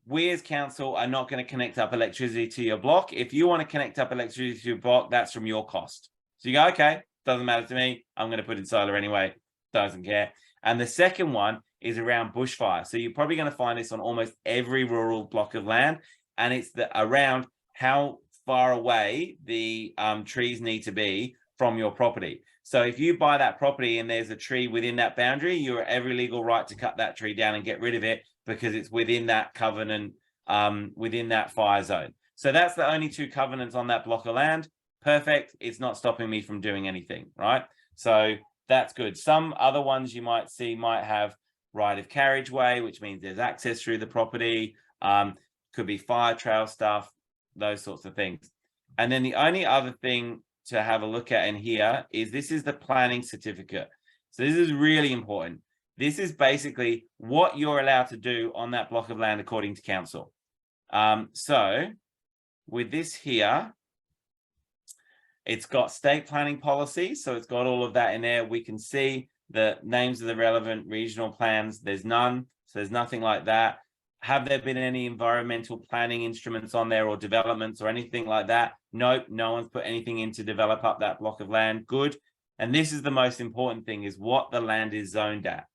we as council are not going to connect up electricity to your block. If you want to connect up electricity to your block, that's from your cost. So you go, okay, doesn't matter to me. I'm going to put in solar anyway. Doesn't care. And the second one is around bushfire. So you're probably going to find this on almost every rural block of land. And it's around how far away the trees need to be from your property. So if you buy that property and there's a tree within that boundary, you have every legal right to cut that tree down and get rid of it because it's within that covenant, within that fire zone. So that's the only two covenants on that block of land. Perfect. It's not stopping me from doing anything, right? So that's good. Some other ones you might see might have right of carriageway, which means there's access through the property. Could be fire trail stuff, those sorts of things. And then the only other thing to have a look at in here is this is the planning certificate. So this is really important. This is basically what you're allowed to do on that block of land according to council. So with this here, it's got state planning policy. So it's got all of that in there. We can see the names of the relevant regional plans. There's none. So there's nothing like that. Have there been any environmental planning instruments on there or developments or anything like that? Nope, no one's put anything in to develop up that block of land. Good. And this is the most important thing, is what the land is zoned at.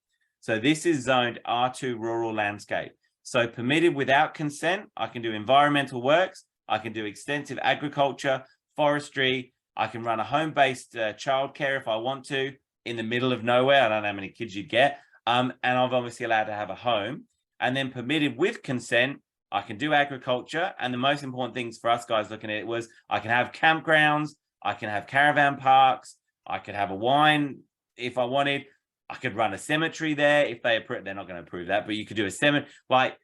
So this is zoned R2 rural landscape. So permitted without consent, I can do environmental works, I can do extensive agriculture, forestry, I can run a home-based childcare if I want to, in the middle of nowhere. I don't know how many kids you get. And I'm obviously allowed to have a home. And then permitted with consent, I can do agriculture. And the most important things for us guys looking at it was I can have campgrounds, I can have caravan parks, I could have a wine if I wanted. I could run a cemetery there if they approve. They're not going to approve that, but you could do a cemetery, like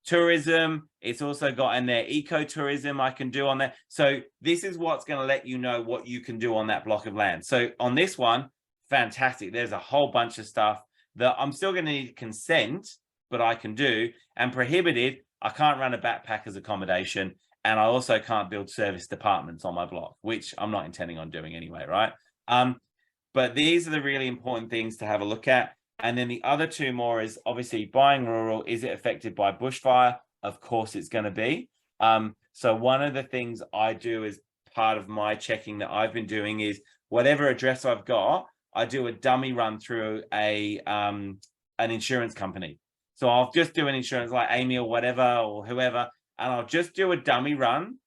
tourism. It's also got in there ecotourism I can do on there. So this is what's going to let you know what you can do on that block of land. So on this one, fantastic. There's a whole bunch of stuff that I'm still going to need consent, but I can do. And prohibited, I can't run a backpackers accommodation. And I also can't build service departments on my block, which I'm not intending on doing anyway, right? But these are the really important things to have a look at. And then the other two more is obviously buying rural. Is it affected by bushfire? Of course it's going to be. So one of the things I do as part of my checking that I've been doing is whatever address I've got, I do a dummy run through an insurance company. So I'll just do an insurance like Amy or whatever or whoever, and I'll just do a dummy run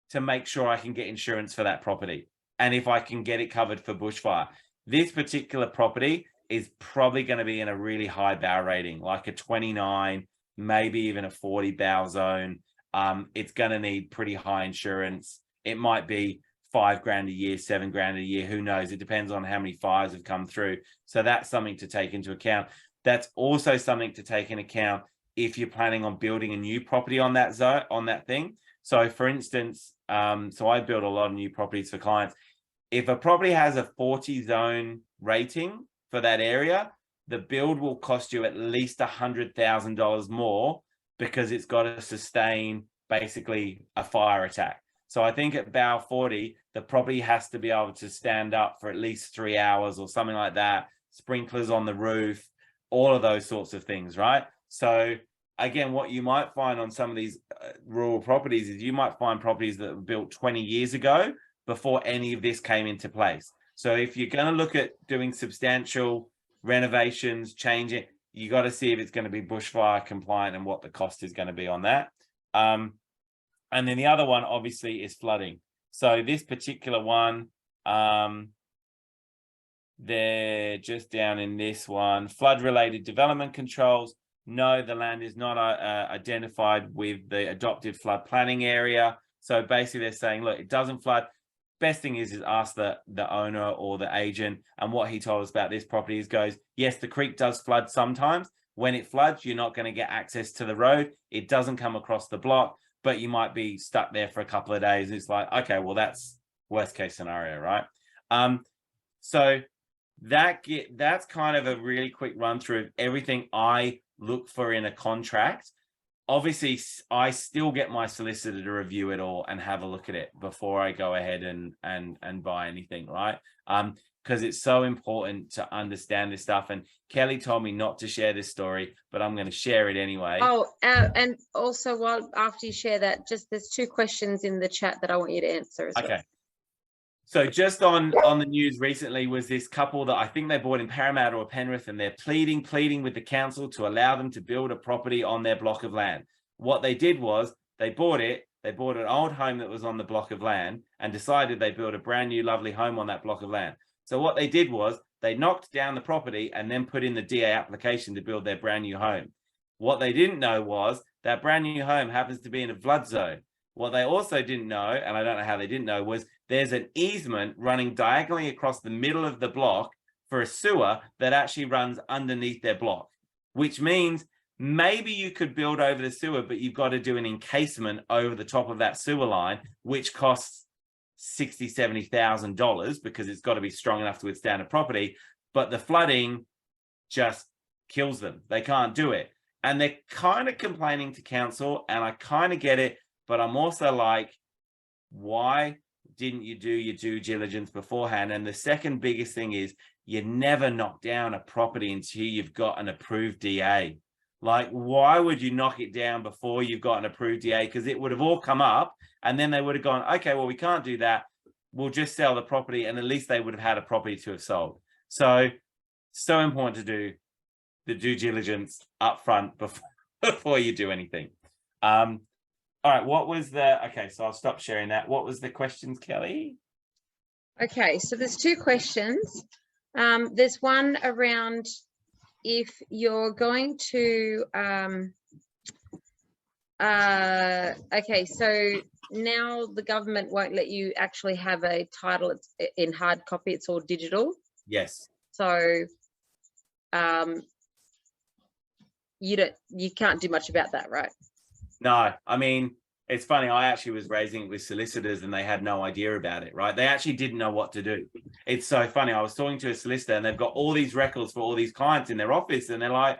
to make sure I can get insurance for that property. And if I can get it covered for bushfire. This particular property is probably going to be in a really high bow rating, like a 29, maybe even a 40 bow zone. It's going to need pretty high insurance. It might be $5,000 a year, $7,000 a year. Who knows? It depends on how many fires have come through. So that's something to take into account. That's also something to take into account if you're planning on building a new property on that zone, on that thing. So for instance, so I build a lot of new properties for clients. If a property has a 40 zone rating for that area, the build will cost you at least $100,000 more because it's got to sustain basically a fire attack. So I think at bow 40, the property has to be able to stand up for at least 3 hours or something like that. Sprinklers on the roof, all of those sorts of things, right? So again, what you might find on some of these rural properties is you might find properties that were built 20 years ago before any of this came into place. So if you're going to look at doing substantial renovations, changing, you got to see if it's going to be bushfire compliant and what the cost is going to be on that. And then the other one obviously is flooding. So this particular one, they're just down in this one, flood-related development controls. No, the land is not identified with the adopted flood planning area. So basically they're saying, look, it doesn't flood. Best thing is ask the owner or the agent. And what he told us about this property is goes, yes, the creek does flood sometimes. When it floods, you're not going to get access to the road. It doesn't come across the block, but you might be stuck there for a couple of days. It's like, okay, well, that's worst case scenario, right? So that's kind of a really quick run through of everything I look for in a contract. Obviously, I still get my solicitor to review it all and have a look at it before I go ahead and buy anything, right? Because it's so important to understand this stuff. And Kelly told me not to share this story, but I'm going to share it anyway. Oh, and also after you share that, just there's 2 questions in the chat that I want you to answer as well. Okay. So just on the news recently was this couple that I think they bought in Parramatta or Penrith, and they're pleading with the council to allow them to build a property on their block of land. What they did was they bought an old home that was on the block of land and decided they built a brand new lovely home on that block of land. So what they did was they knocked down the property and then put in the DA application to build their brand new home. What they didn't know was that brand new home happens to be in a flood zone. What they also didn't know, and I don't know how they didn't know, was there's an easement running diagonally across the middle of the block for a sewer that actually runs underneath their block, which means maybe you could build over the sewer, but you've got to do an encasement over the top of that sewer line, which costs $60,000, $70,000 because it's got to be strong enough to withstand a property. But the flooding just kills them. They can't do it. And they're kind of complaining to council, and I kind of get it. But I'm also like, why didn't you do your due diligence beforehand? And the second biggest thing is you never knock down a property until you've got an approved DA. Like, why would you knock it down before you've got an approved DA? Because it would have all come up and then they would have gone, okay, well, we can't do that. We'll just sell the property, and at least they would have had a property to have sold. So important to do the due diligence up front before you do anything. All right, what was okay, so I'll stop sharing that. What was the questions, Kelly? Okay, so there's 2 questions. There's one around if you're going to, okay, so now the government won't let you actually have a title in hard copy, it's all digital. Yes. So you can't do much about that, right? No, I mean, it's funny. I actually was raising it with solicitors and they had no idea about it, right? They actually didn't know what to do. It's so funny. I was talking to a solicitor and they've got all these records for all these clients in their office, and they're like,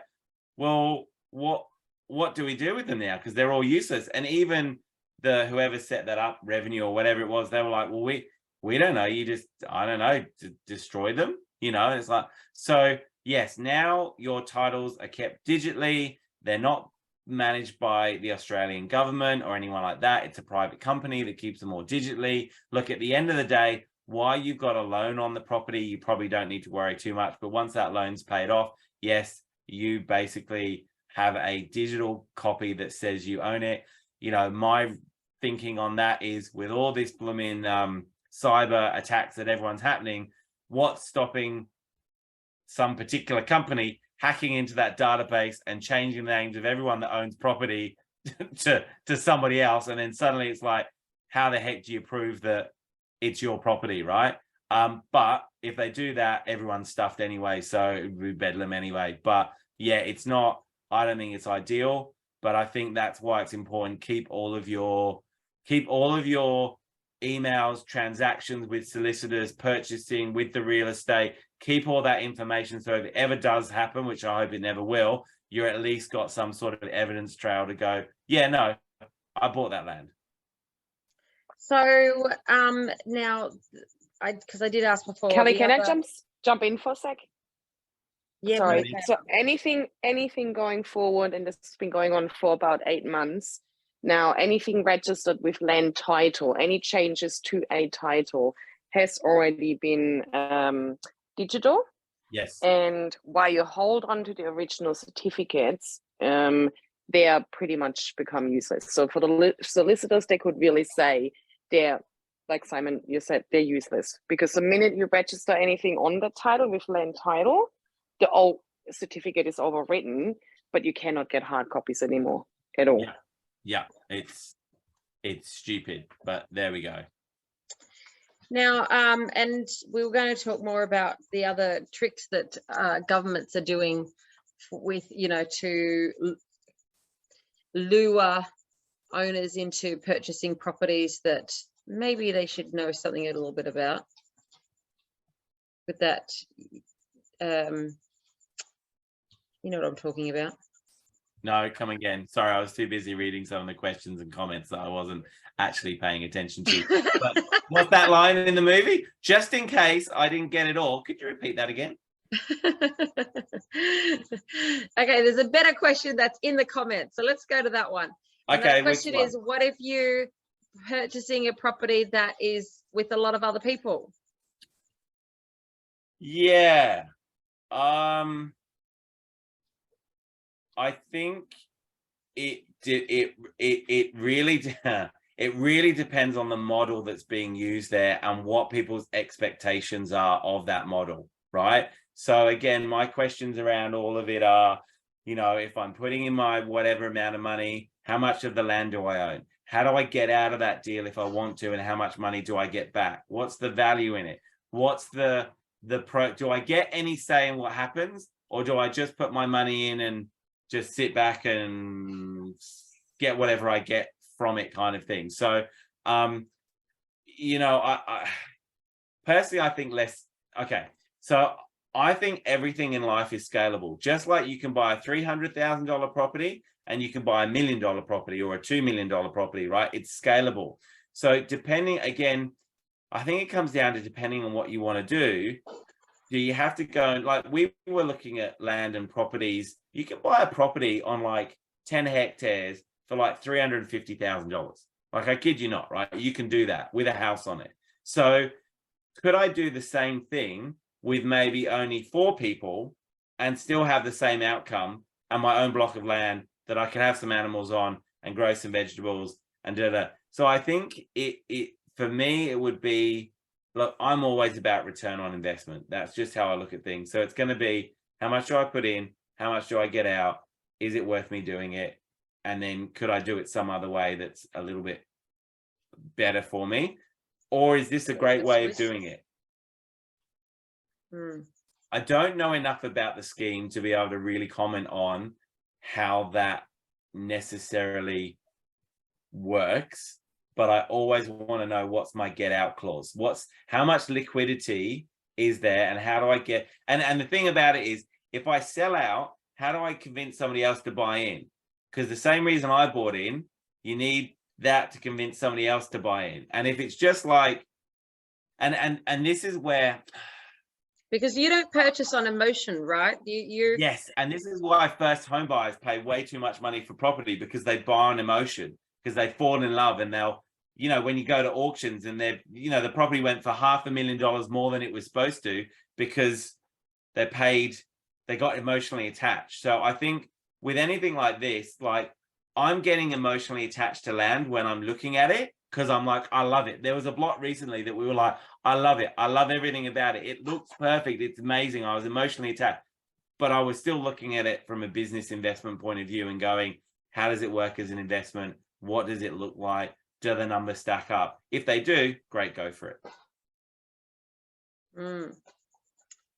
well, what do we do with them now? Because they're all useless. And even whoever set that up, Revenue or whatever it was, they were like, well, we don't know. You just, I don't know, destroy them, you know? It's like, so yes, now your titles are kept digitally. They're not managed by the Australian government or anyone like that. It's a private company that keeps them all digitally. Look, at the end of the day, while you've got a loan on the property, you probably don't need to worry too much. But once that loan's paid off, yes, you basically have a digital copy that says you own it. You know, my thinking on that is, with all this blooming cyber attacks that everyone's happening, what's stopping some particular company hacking into that database and changing the names of everyone that owns property to somebody else? And then suddenly it's like, how the heck do you prove that it's your property, right? But if they do that, everyone's stuffed anyway, so it would be bedlam anyway. But yeah, it's not, I don't think it's ideal, but I think that's why it's important. Keep all of your emails, transactions with solicitors, purchasing with the real estate, keep all that information, so if it ever does happen, which I hope it never will, you're at least got some sort of evidence trail to go, yeah, no, I bought that land. So now, because I did ask before, Kelly, can I jump in for a sec? Yeah, sorry. okay. So anything going forward, and this has been going on for about 8 months now, anything registered with land title, any changes to a title has already been digital. Yes. And while you hold on to the original certificates, they are pretty much become useless. So for the solicitors, they could really say they're like Simon, you said, they're useless, because the minute you register anything on the title with land title, the old certificate is overwritten, but you cannot get hard copies anymore at all. Yeah, it's stupid, but there we go. Now, and we were going to talk more about the other tricks that governments are doing with, you know, to lure owners into purchasing properties that maybe they should know something a little bit about. With that, you know what I'm talking about. No, come again. Sorry, I was too busy reading some of the questions and comments that I wasn't actually paying attention to. But what's that line in the movie? Just in case I didn't get it all, could you repeat that again? Okay, there's a better question that's in the comments, so let's go to that one. And Okay, the question is, what if you're purchasing a property that is with a lot of other people? Yeah. I think it really it really depends on the model that's being used there and what people's expectations are of that model, right? So again, my questions around all of it are, you know, if I'm putting in my whatever amount of money, how much of the land do I own? How do I get out of that deal if I want to, and how much money do I get back? What's the value in it? What's the pro? Do I get any say in what happens, or do I just put my money in and just sit back and get whatever I get from it, kind of thing? So, you know, I personally, I think less. Okay, so I think everything in life is scalable. Just like you can buy a $300,000 property and you can buy $1 million property or a $2 million property, right? It's scalable. So depending, again, I think it comes down to depending on what you want to do. Do you have to go, like we were looking at land and properties. You can buy a property on like 10 hectares for like $350,000. Like, I kid you not, right? You can do that with a house on it. So could I do the same thing with maybe only 4 people and still have the same outcome and my own block of land that I can have some animals on and grow some vegetables and do that? So I think it for me, it would be, look, I'm always about return on investment. That's just how I look at things. So it's going to be, how much do I put in? How much do I get out? Is it worth me doing it? And then could I do it some other way that's a little bit better for me? Or is this a great way of doing it? I don't know enough about the scheme to be able to really comment on how that necessarily works. But I always want to know, what's my get out clause? How much liquidity is there, and how do I get, and the thing about it is, if I sell out, how do I convince somebody else to buy in? Because the same reason I bought in, you need that to convince somebody else to buy in. And if it's just like, and this is where, because you don't purchase on emotion, right? Yes, and this is why first home buyers pay way too much money for property, because they buy on emotion, because they fall in love, and they'll, you know, when you go to auctions and they're, you know, the property went for $500,000 more than it was supposed to, because they got emotionally attached. So I think with anything like this, like, I'm getting emotionally attached to land when I'm looking at it, because I'm like, I love it. There was a block recently that we were like, I love it. I love everything about it. It looks perfect. It's amazing. I was emotionally attached, but I was still looking at it from a business investment point of view and going, how does it work as an investment? What does it look like? Do the numbers stack up? If they do, great, go for it.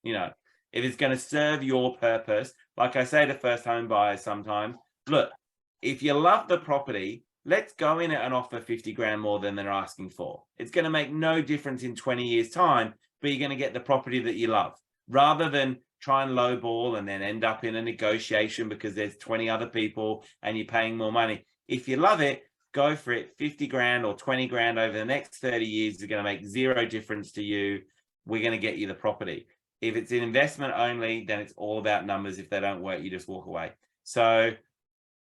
You know, if it's going to serve your purpose, like I say to first home buyers sometimes, look, if you love the property, let's go in at an offer 50 grand more than they're asking for. It's going to make no difference in 20 years time, but you're going to get the property that you love, rather than try and lowball and then end up in a negotiation because there's 20 other people and you're paying more money. If you love it, go for it. 50 grand or 20 grand over the next 30 years is going to make zero difference to you. We're going to get you the property. If it's an investment only, then it's all about numbers. If they don't work, you just walk away. So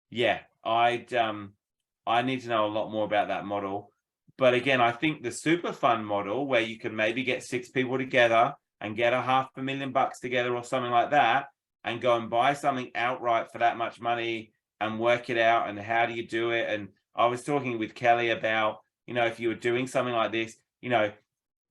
yeah, I need to know a lot more about that model. But again, I think the super fund model, where you can maybe get 6 people together and get $500,000 together or something like that, and go and buy something outright for that much money and work it out, and how do you do it? And I was talking with Kelly about, you know, if you were doing something like this, you know,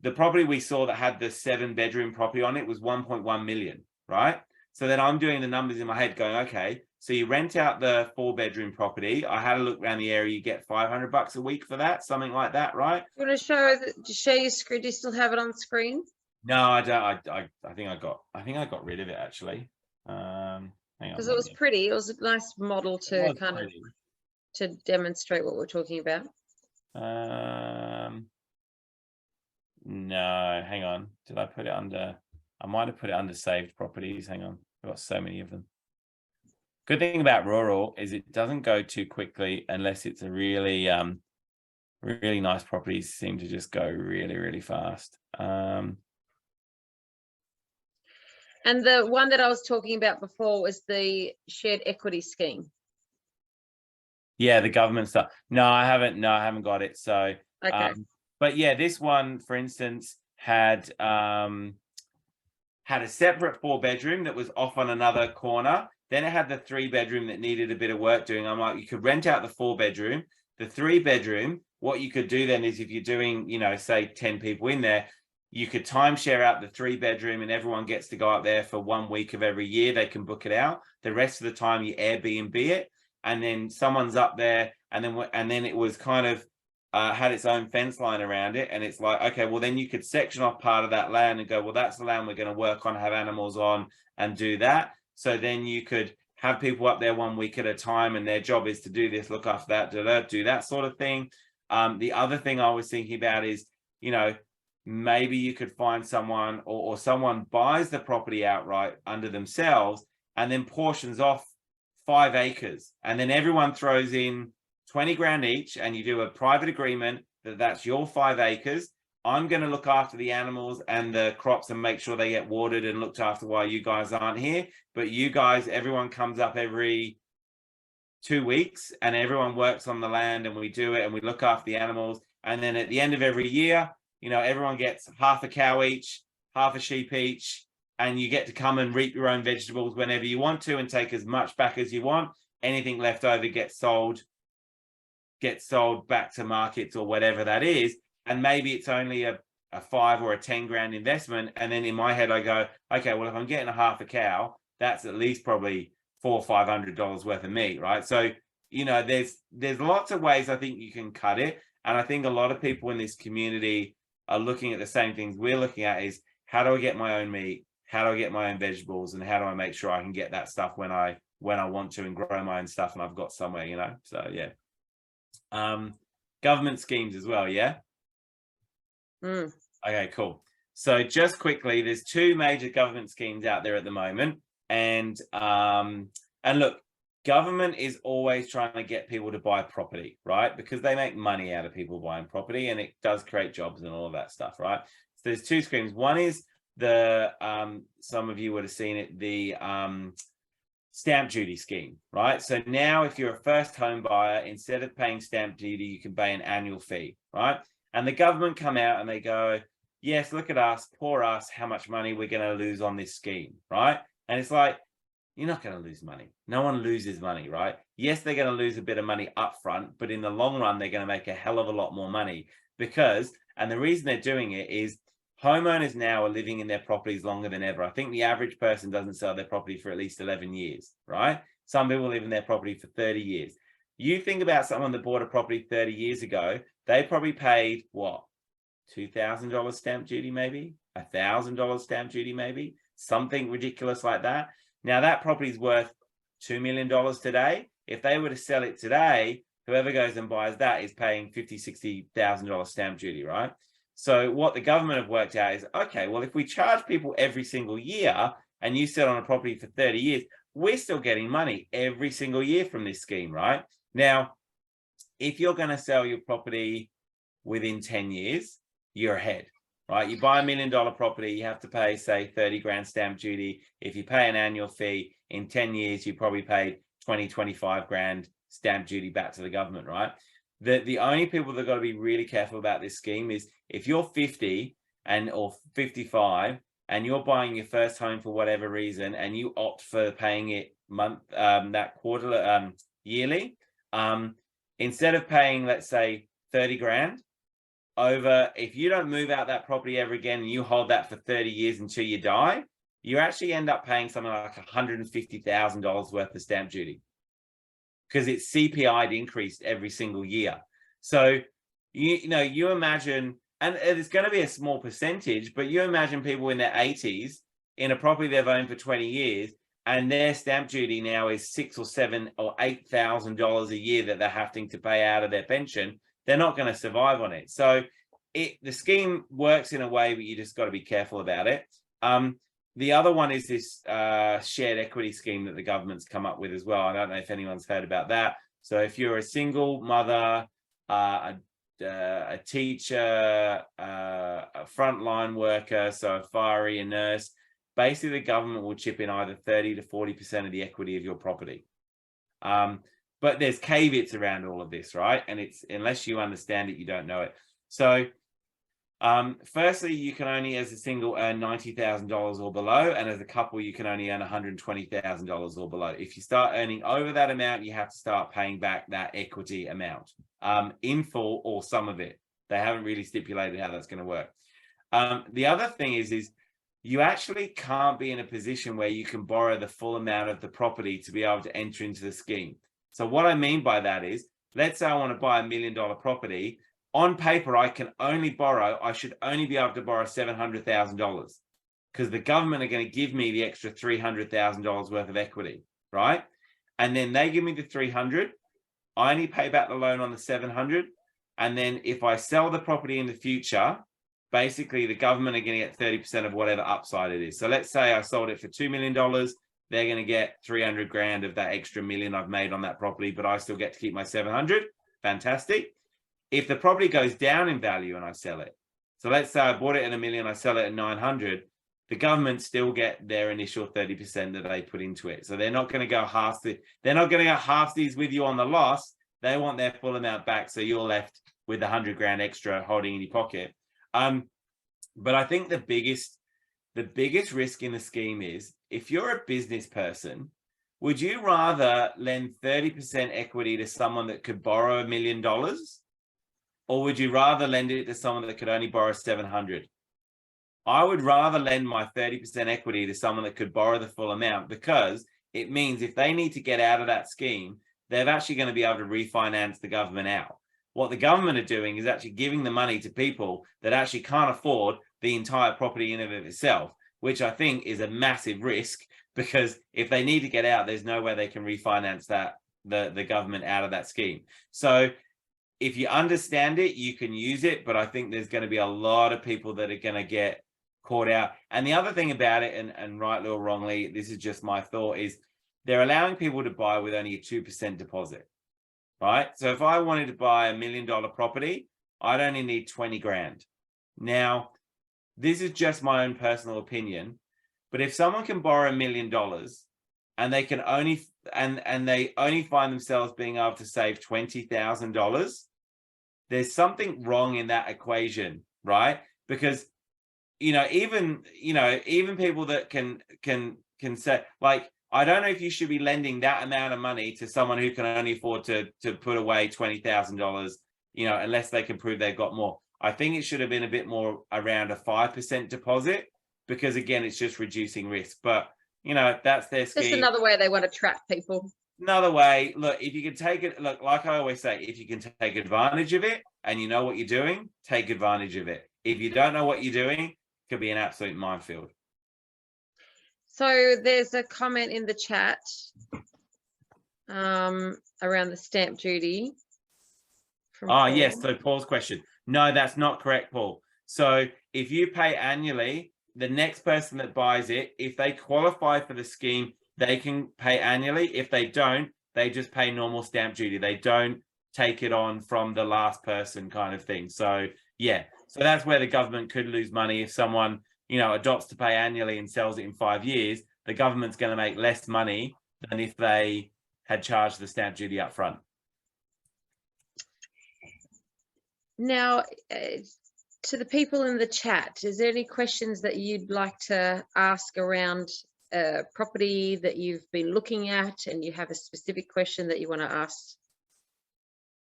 the property we saw that had the 7-bedroom property on it was 1.1 million, right? So then I'm doing the numbers in my head going, okay, so you rent out the 4-bedroom property. I had a look around the area, you get $500 a week for that, something like that, right? You want to show your screen? Do you still have it on screen? No, I don't. I think I got rid of it actually. Hang on. Because it was pretty. It was a nice model It to was kind pretty. of to demonstrate what we're talking about. No, hang on. Did I put it under? I might have put it under saved properties. Hang on. I've got so many of them. Good thing about rural is it doesn't go too quickly unless it's a really, really nice properties seem to just go really, really fast. And the one that I was talking about before was the shared equity scheme. Yeah, the government stuff. No, I haven't. No, I haven't got it. So, Okay. but yeah, this one, for instance, had a separate 4-bedroom that was off on another corner. Then it had the 3-bedroom that needed a bit of work doing. I'm like, you could rent out the 4-bedroom, the 3-bedroom. What you could do then is if you're doing, you know, say 10 people in there, you could timeshare out the 3-bedroom and everyone gets to go up there for 1 week of every year. They can book it out. The rest of the time you Airbnb it, and then someone's up there, and then it was kind of had its own fence line around it, and it's like, okay, well then you could section off part of that land and go, well, that's the land we're going to work on, have animals on, and do that. So then you could have people up there 1 week at a time, and their job is to do this, look after that, do that sort of thing. The other thing I was thinking about is, you know, maybe you could find someone or someone buys the property outright under themselves and then portions off 5 acres, and then everyone throws in 20 grand each, and you do a private agreement that that's your 5 acres. I'm going to look after the animals and the crops and make sure they get watered and looked after while you guys aren't here. But you guys, everyone comes up every 2 weeks and everyone works on the land, and we do it and we look after the animals. And then at the end of every year, you know, everyone gets half a cow each, half a sheep each, and you get to come and reap your own vegetables whenever you want to and take as much back as you want. Anything left over gets sold back to markets or whatever that is. And maybe it's only a 5 or a 10 grand investment. And then in my head, I go, okay, well, if I'm getting a half a cow, that's at least probably $400 or $500 worth of meat, right? So, you know, there's lots of ways I think you can cut it. And I think a lot of people in this community are looking at the same things we're looking at, is how do I get my own meat? How do I get my own vegetables? And how do I make sure I can get that stuff when I want to and grow my own stuff and I've got somewhere, you know? So, yeah. Government schemes as well, yeah? Okay, cool. So just quickly, there's 2 major government schemes out there at the moment. And look, government is always trying to get people to buy property, right? Because they make money out of people buying property, and it does create jobs and all of that stuff, right? So there's 2 schemes. One is the some of you would have seen it, the stamp duty scheme, right? So now if you're a first home buyer, instead of paying stamp duty, you can pay an annual fee, right? And the government come out and they go, yes, look at us, poor us, how much money we're going to lose on this scheme, right? And it's like, you're not going to lose money. No one loses money, right? Yes, they're going to lose a bit of money up front, but in the long run, they're going to make a hell of a lot more money because, and the reason they're doing it is homeowners now are living in their properties longer than ever. I think the average person doesn't sell their property for at least 11 years, right? Some people live in their property for 30 years. You think about someone that bought a property 30 years ago, they probably paid what? $2,000 stamp duty, maybe $1,000 stamp duty, maybe something ridiculous like that. Now that property is worth $2 million today. If they were to sell it today, whoever goes and buys that is paying $50,000, $60,000 stamp duty, right? So what the government have worked out is, okay, well, if we charge people every single year and you sit on a property for 30 years, we're still getting money every single year from this scheme, right? Now, if you're going to sell your property within 10 years, you're ahead, right? You buy $1 million property, you have to pay, say, 30 grand stamp duty. If you pay an annual fee, in 10 years, you probably paid 20, 25 grand stamp duty back to the government, right? The only people that got to be really careful about this scheme is if you're 50 or 55 and you're buying your first home for whatever reason and you opt for paying it yearly, instead of paying, let's say, 30 grand, over, if you don't move out that property ever again and you hold that for 30 years until you die, you actually end up paying something like $150,000 worth of stamp duty because it's CPI'd increased every single year. So, you imagine, and it's going to be a small percentage, but you imagine people in their 80s in a property they've owned for 20 years, and their stamp duty now is $6,000 or $7,000 or $8,000 a year that they're having to pay out of their pension. They're not going to survive on it. So the scheme works in a way, but you just got to be careful about it. The other one is this shared equity scheme that the government's come up with as well. I don't know if anyone's heard about that. So if you're a single mother, a teacher, a frontline worker, so a firey, a nurse, basically the government will chip in either 30 to 40% of the equity of your property. But there's caveats around all of this, right? And it's, unless you understand it, you don't know it. So firstly, you can only, as a single, earn $90,000 or below, and as a couple, you can only earn $120,000 or below. If you start earning over that amount, you have to start paying back that equity amount in full or some of it. They haven't really stipulated how that's going to work. The other thing is you actually can't be in a position where you can borrow the full amount of the property to be able to enter into the scheme. So what I mean by that is, let's say I want to buy $1 million property. On paper, I should only be able to borrow $700,000 because the government are going to give me the extra $300,000 worth of equity, right? And then they give me the 300. I only pay back the loan on the 700. And then if I sell the property in the future, basically the government are going to get 30% of whatever upside it is. So let's say I sold it for $2 million. They're going to get 300 grand of that extra million I've made on that property, but I still get to keep my 700. Fantastic. If the property goes down in value and I sell it, so let's say I bought it at $1 million, I sell it at 900, the government still get their initial 30% that they put into it. So they're not going to go halfsies with you on the loss. They want their full amount back. So you're left with 100 grand extra holding in your pocket. But I think the biggest risk in the scheme is, if you're a business person, would you rather lend 30% equity to someone that could borrow $1 million? Or would you rather lend it to someone that could only borrow 700? I would rather lend my 30% equity to someone that could borrow the full amount, because it means if they need to get out of that scheme, they're actually going to be able to refinance the government out. What the government are doing is actually giving the money to people that actually can't afford the entire property in and of itself, which I think is a massive risk, because if they need to get out, there's no way they can refinance the government out of that scheme. So if you understand it, you can use it, but I think there's going to be a lot of people that are going to get caught out. And the other thing about it, and rightly or wrongly, this is just my thought, is they're allowing people to buy with only a 2% deposit, right? So if I wanted to buy $1 million property, I'd only need 20 grand. Now, this is just my own personal opinion, but if someone can borrow $1 million and they can only they only find themselves being able to save $20,000, there's something wrong in that equation, right? Because even people that can say, like, I don't know if you should be lending that amount of money to someone who can only afford to put away $20,000, unless they can prove they've got more. I think it should have been a bit more around a 5% deposit, because again, it's just reducing risk. But that's their scheme. Just another way they want to trap people. Another way, look, if you can take it, look, like I always say, if you can take advantage of it and you know what you're doing, take advantage of it. If you don't know what you're doing, it could be an absolute minefield. So there's a comment in the chat around the stamp duty. Yes. So Paul's question. No, that's not correct, Paul. So if you pay annually, the next person that buys it, if they qualify for the scheme, they can pay annually. If they don't, they just pay normal stamp duty. They don't take it on from the last person, kind of thing. So yeah, so that's where the government could lose money. If someone, adopts to pay annually and sells it in 5 years, the government's going to make less money than if they had charged the stamp duty up front. Now, to the people in the chat, is there any questions that you'd like to ask around property that you've been looking at, and you have a specific question that you want to ask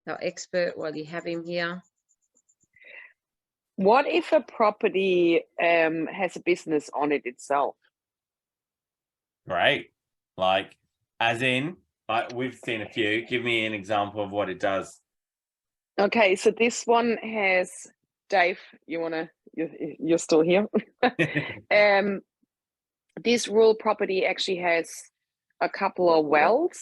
our expert while you have him here? What if a property has a business on it itself? Great. Like, as in, like we've seen a few. Give me an example of what it does. Okay, so this one has Dave. You're still here. This rural property actually has a couple of wells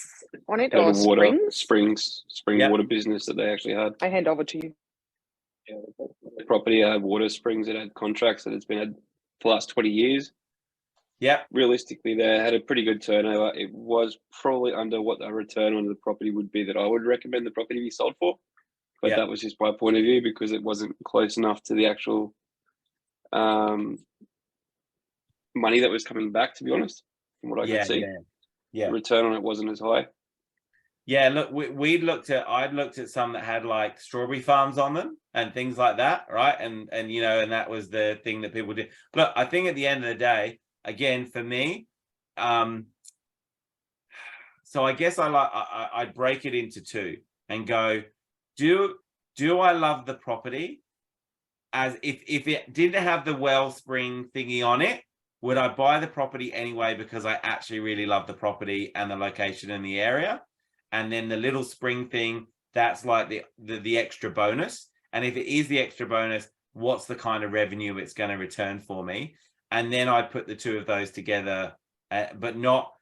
on it, Had or a water springs. spring Yep. water business that they actually had. I hand over to you. The property had water springs. It had contracts that it's been had for the last 20 years. Yep. Realistically, they had a pretty good turnover. It was probably under what the return on the property would be that I would recommend the property be sold for. But Yep. that was just my point of view because it wasn't close enough to the actual money that was coming back, to be honest, from what I could see. Yeah. The return on it wasn't as high. Yeah, look, I'd looked at some that had like strawberry farms on them and things like that, right? And and that was the thing that people did. Look, I think at the end of the day, again, for me, so I guess I'd break it into two and go, do I love the property? As if it didn't have the wellspring thingy on it, would I buy the property anyway because I actually really love the property and the location in the area? And then the little spring thing, that's like the extra bonus. And if it is the extra bonus, what's the kind of revenue it's going to return for me? And then I put the two of those together, but not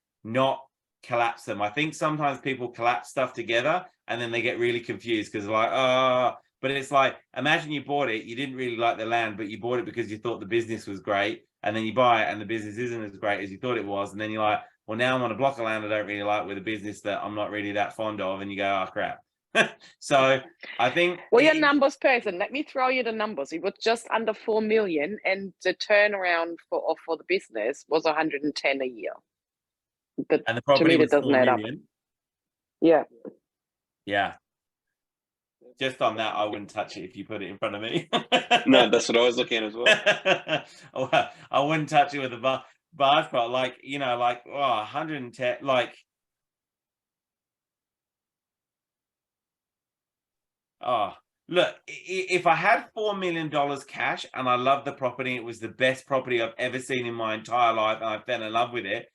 collapse them. I think sometimes people collapse stuff together and then they get really confused because like, but it's like, imagine you bought it, you didn't really like the land, but you bought it because you thought the business was great. And then you buy it and the business isn't as great as you thought it was. And then you're like, well, now I'm on a block of land I don't really like with a business that I'm not really that fond of. And you go, oh, crap. So I think... Well, you're a numbers person. Let me throw you the numbers. It was just under 4 million and the turnaround for the business was 110 a year. And the property was 4 million. Yeah. Yeah. Just on that, I wouldn't touch it if you put it in front of me. No, that's what I was looking at as well. I wouldn't touch it with a barge pole, like 110, like, look, if I had $4 million cash and I loved the property, it was the best property I've ever seen in my entire life, and I fell in love with it,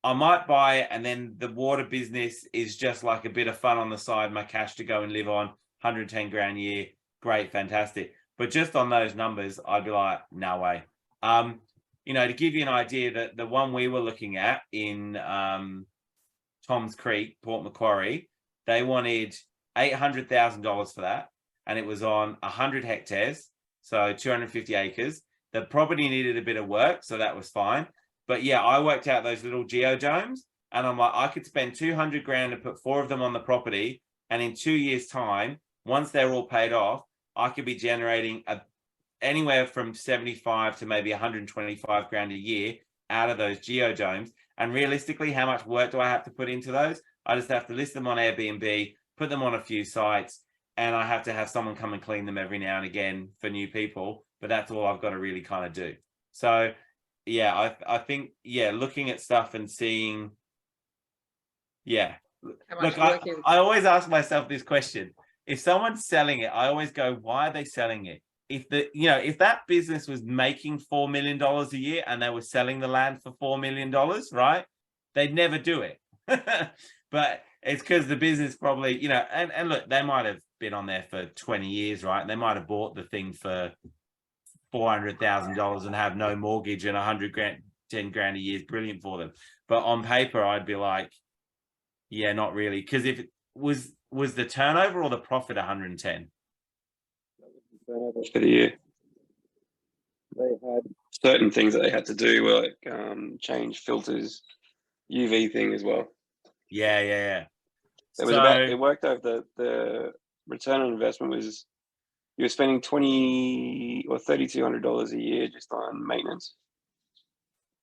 I might buy it, and then the water business is just like a bit of fun on the side, my cash to go and live on, 110 grand a year, great, fantastic. But just on those numbers, I'd be like, no way. To give you an idea, that the one we were looking at in Tom's Creek, Port Macquarie, they wanted $800,000 for that, and it was on 100 hectares, so 250 acres. The property needed a bit of work, so that was fine. But yeah, I worked out those little geodomes, and I'm like, I could spend 200 grand to put 4 of them on the property, and in 2 years' time, once they're all paid off, I could be generating anywhere from 75 to maybe 125 grand a year out of those geodomes. And realistically, how much work do I have to put into those? I just have to list them on Airbnb, put them on a few sites, and I have to have someone come and clean them every now and again for new people. But that's all I've got to really kind of do. So yeah, I think, yeah, looking at stuff and seeing, yeah. Look, I always ask myself this question. If someone's selling it, I always go, why are they selling it? If that business was making $4 million a year and they were selling the land for $4 million, right? They'd never do it. But it's because the business probably, and look, they might have been on there for 20 years, right? They might have bought the thing for $400,000 and have no mortgage, and 100 grand, 10 grand a year is brilliant for them. But on paper, I'd be like, yeah, not really. Because if it was the turnover or the profit 110? For the year. They had certain things that they had to do, like change filters, UV thing as well. Yeah. It worked out the return on investment was, you were spending $2,000 or $3,200 a year just on maintenance.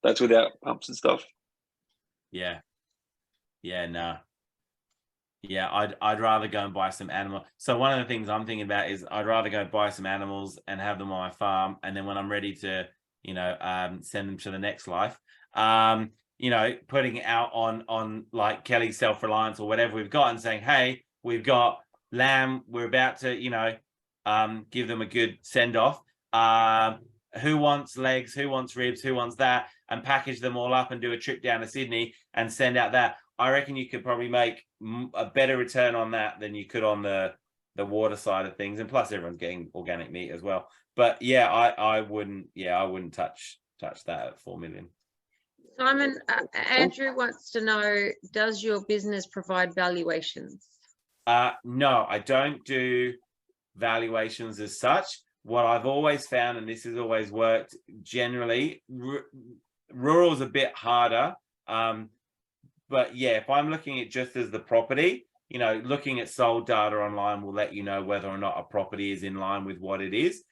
That's without pumps and stuff. Yeah, no. Yeah, I'd rather go and buy some animal. So one of the things I'm thinking about is I'd rather go buy some animals and have them on my farm, and then when I'm ready to, send them to the next life, putting it out on like Kelly's Self-Reliance or whatever we've got, and saying, hey, we've got lamb, we're about to, give them a good send off. Who wants legs, who wants ribs, who wants that, and package them all up and do a trip down to Sydney and send out that. I reckon you could probably make a better return on that than you could on the water side of things. And plus everyone's getting organic meat as well. But yeah, I wouldn't touch that at 4 million. Simon, Andrew wants to know, does your business provide valuations? No, I don't do valuations as such. What I've always found, and this has always worked generally, rural is a bit harder. But yeah, if I'm looking at just as the property, you know, looking at sold data online will let you know whether or not a property is in line with what it is.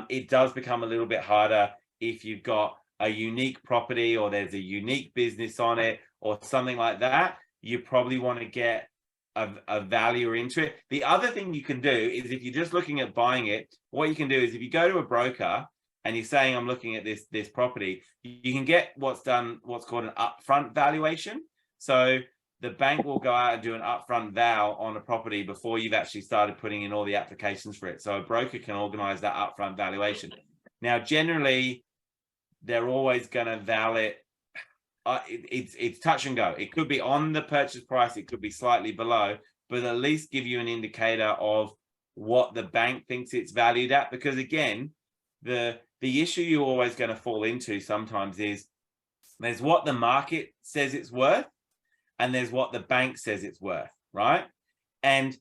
It does become a little bit harder if you've got a unique property or there's a unique business on it or something like that. You probably want to get a valuer into it. The other thing you can do is, if you're just looking at buying it, what you can do is, if you go to a broker and you're saying, I'm looking at this property, you can get what's called an upfront valuation. So the bank will go out and do an upfront val on a property before you've actually started putting in all the applications for it. So a broker can organize that upfront valuation. Now, generally, they're always going to val it. It's touch and go. It could be on the purchase price, it could be slightly below, but at least give you an indicator of what the bank thinks it's valued at. Because again, the issue you're always going to fall into sometimes is there's what the market says it's worth and there's what the bank says it's worth, right? And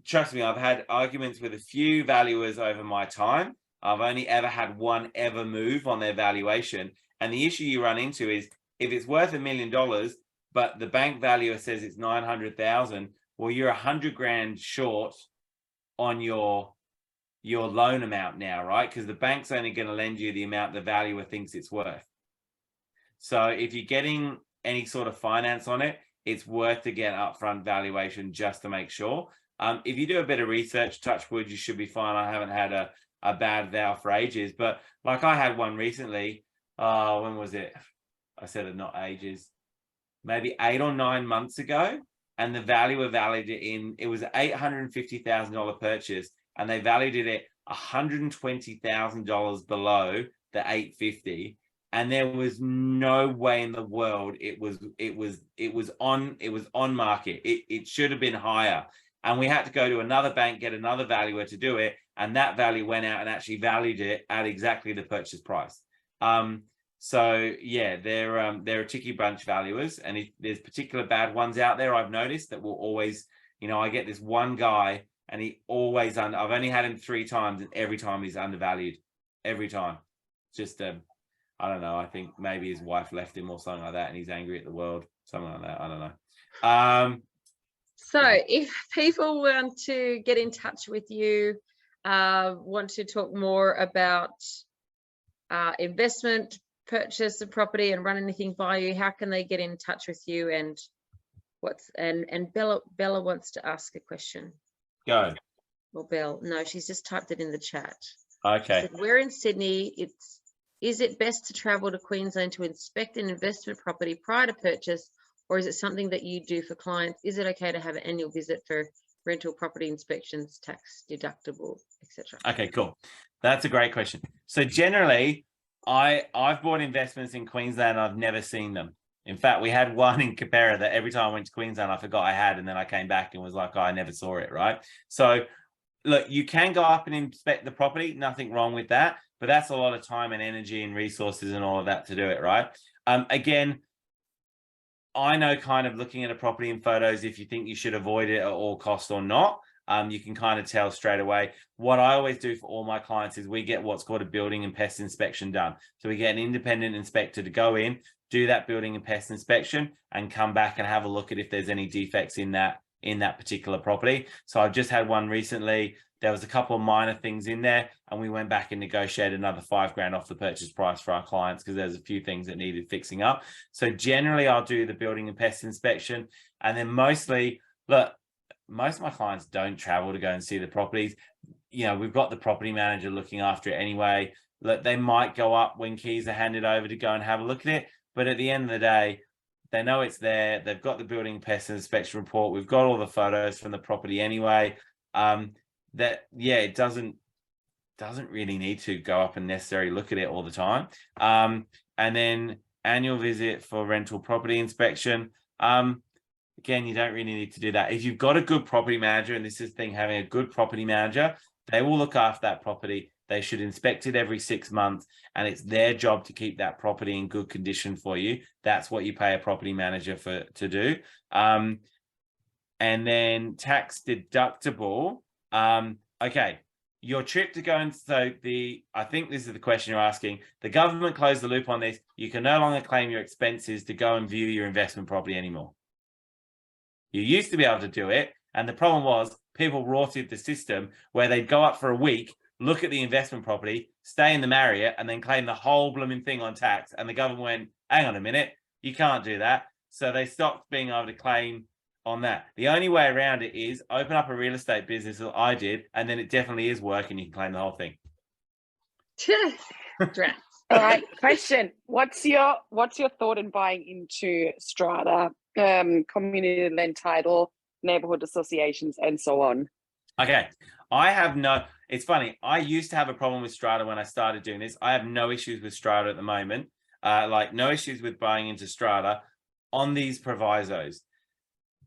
trust me, I've had arguments with a few valuers over my time. I've only ever had one ever move on their valuation. And the issue you run into is, if it's worth $1 million, but the bank valuer says it's 900,000, well, you're 100 grand short on your loan amount now, right? Because the bank's only going to lend you the amount the valuer thinks it's worth. So if you're getting any sort of finance on it, it's worth to get upfront valuation just to make sure. If you do a bit of research, touch wood, you should be fine. I haven't had a bad val for ages, but like I had one recently. When was it? I said it, not ages, maybe 8 or 9 months ago. And the valuer valued it in, it was an $850,000 purchase, and they valued it at $120,000 below the 850. And there was no way in the world it was on market. It should have been higher. And we had to go to another bank, get another valuer to do it. And that value went out and actually valued it at exactly the purchase price. So yeah, they're a tricky bunch, valuers, and if there's particular bad ones out there, I've noticed that will always, you know, I get this one guy and he always, I've only had him 3 times and every time he's undervalued, every time. Just I don't know, I think maybe his wife left him or something like that and he's angry at the world, something like that, I don't know. So if people want to get in touch with you, want to talk more about investment, purchase a property and run anything by you, how can they get in touch with you? And Bella wants to ask a question. Go. Well, Belle, no, she's just typed it in the chat. Okay. She said, we're in Sydney. Is it best to travel to Queensland to inspect an investment property prior to purchase, or is it something that you do for clients? Is it okay to have an annual visit for rental property inspections, tax deductible, etc.? Okay, cool. That's a great question. So generally, I've bought investments in Queensland. I've never seen them. In fact, we had one in Capera that every time I went to Queensland, I forgot I had, and then I came back and was like, oh, I never saw it, right? So look, you can go up and inspect the property, nothing wrong with that, but that's a lot of time and energy and resources and all of that to do it, right? Again, I know kind of looking at a property in photos, if you think you should avoid it at all costs or not. You can kind of tell straight away. What I always do for all my clients is we get what's called a building and pest inspection done. So we get an independent inspector to go in, do that building and pest inspection, and come back and have a look at if there's any defects in that particular property. So I've just had one recently. There was a couple of minor things in there, and we went back and negotiated another $5,000 off the purchase price for our clients because there's a few things that needed fixing up. So generally, I'll do the building and pest inspection, and then mostly, look, most of my clients don't travel to go and see the properties. You know, we've got the property manager looking after it anyway. Look, they might go up when keys are handed over to go and have a look at it, but at the end of the day, they know it's there. They've got the building pest inspection report. We've got all the photos from the property anyway. It doesn't doesn't really need to go up and necessarily look at it all the time. And then annual visit for rental property inspection. Again, you don't really need to do that. If you've got a good property manager, and this is the thing, having a good property manager, they will look after that property. They should inspect it every 6 months, and it's their job to keep that property in good condition for you. That's what you pay a property manager to do. And then tax deductible. Okay, your trip to go and I think this is the question you're asking. The government closed the loop on this. You can no longer claim your expenses to go and view your investment property anymore. You used to be able to do it, and the problem was people rorted the system where they'd go up for a week, look at the investment property, stay in the Marriott, and then claim the whole blooming thing on tax. And the government went, hang on a minute, you can't do that. So they stopped being able to claim on that. The only way around it is open up a real estate business that I did, and then it definitely is working. You can claim the whole thing. All right, question. What's your thought in buying into strata, community land title, neighborhood associations, and so on? Okay, it's funny. I used to have a problem with strata when I started doing this. I have no issues with strata at the moment. Like no issues with buying into strata on these provisos.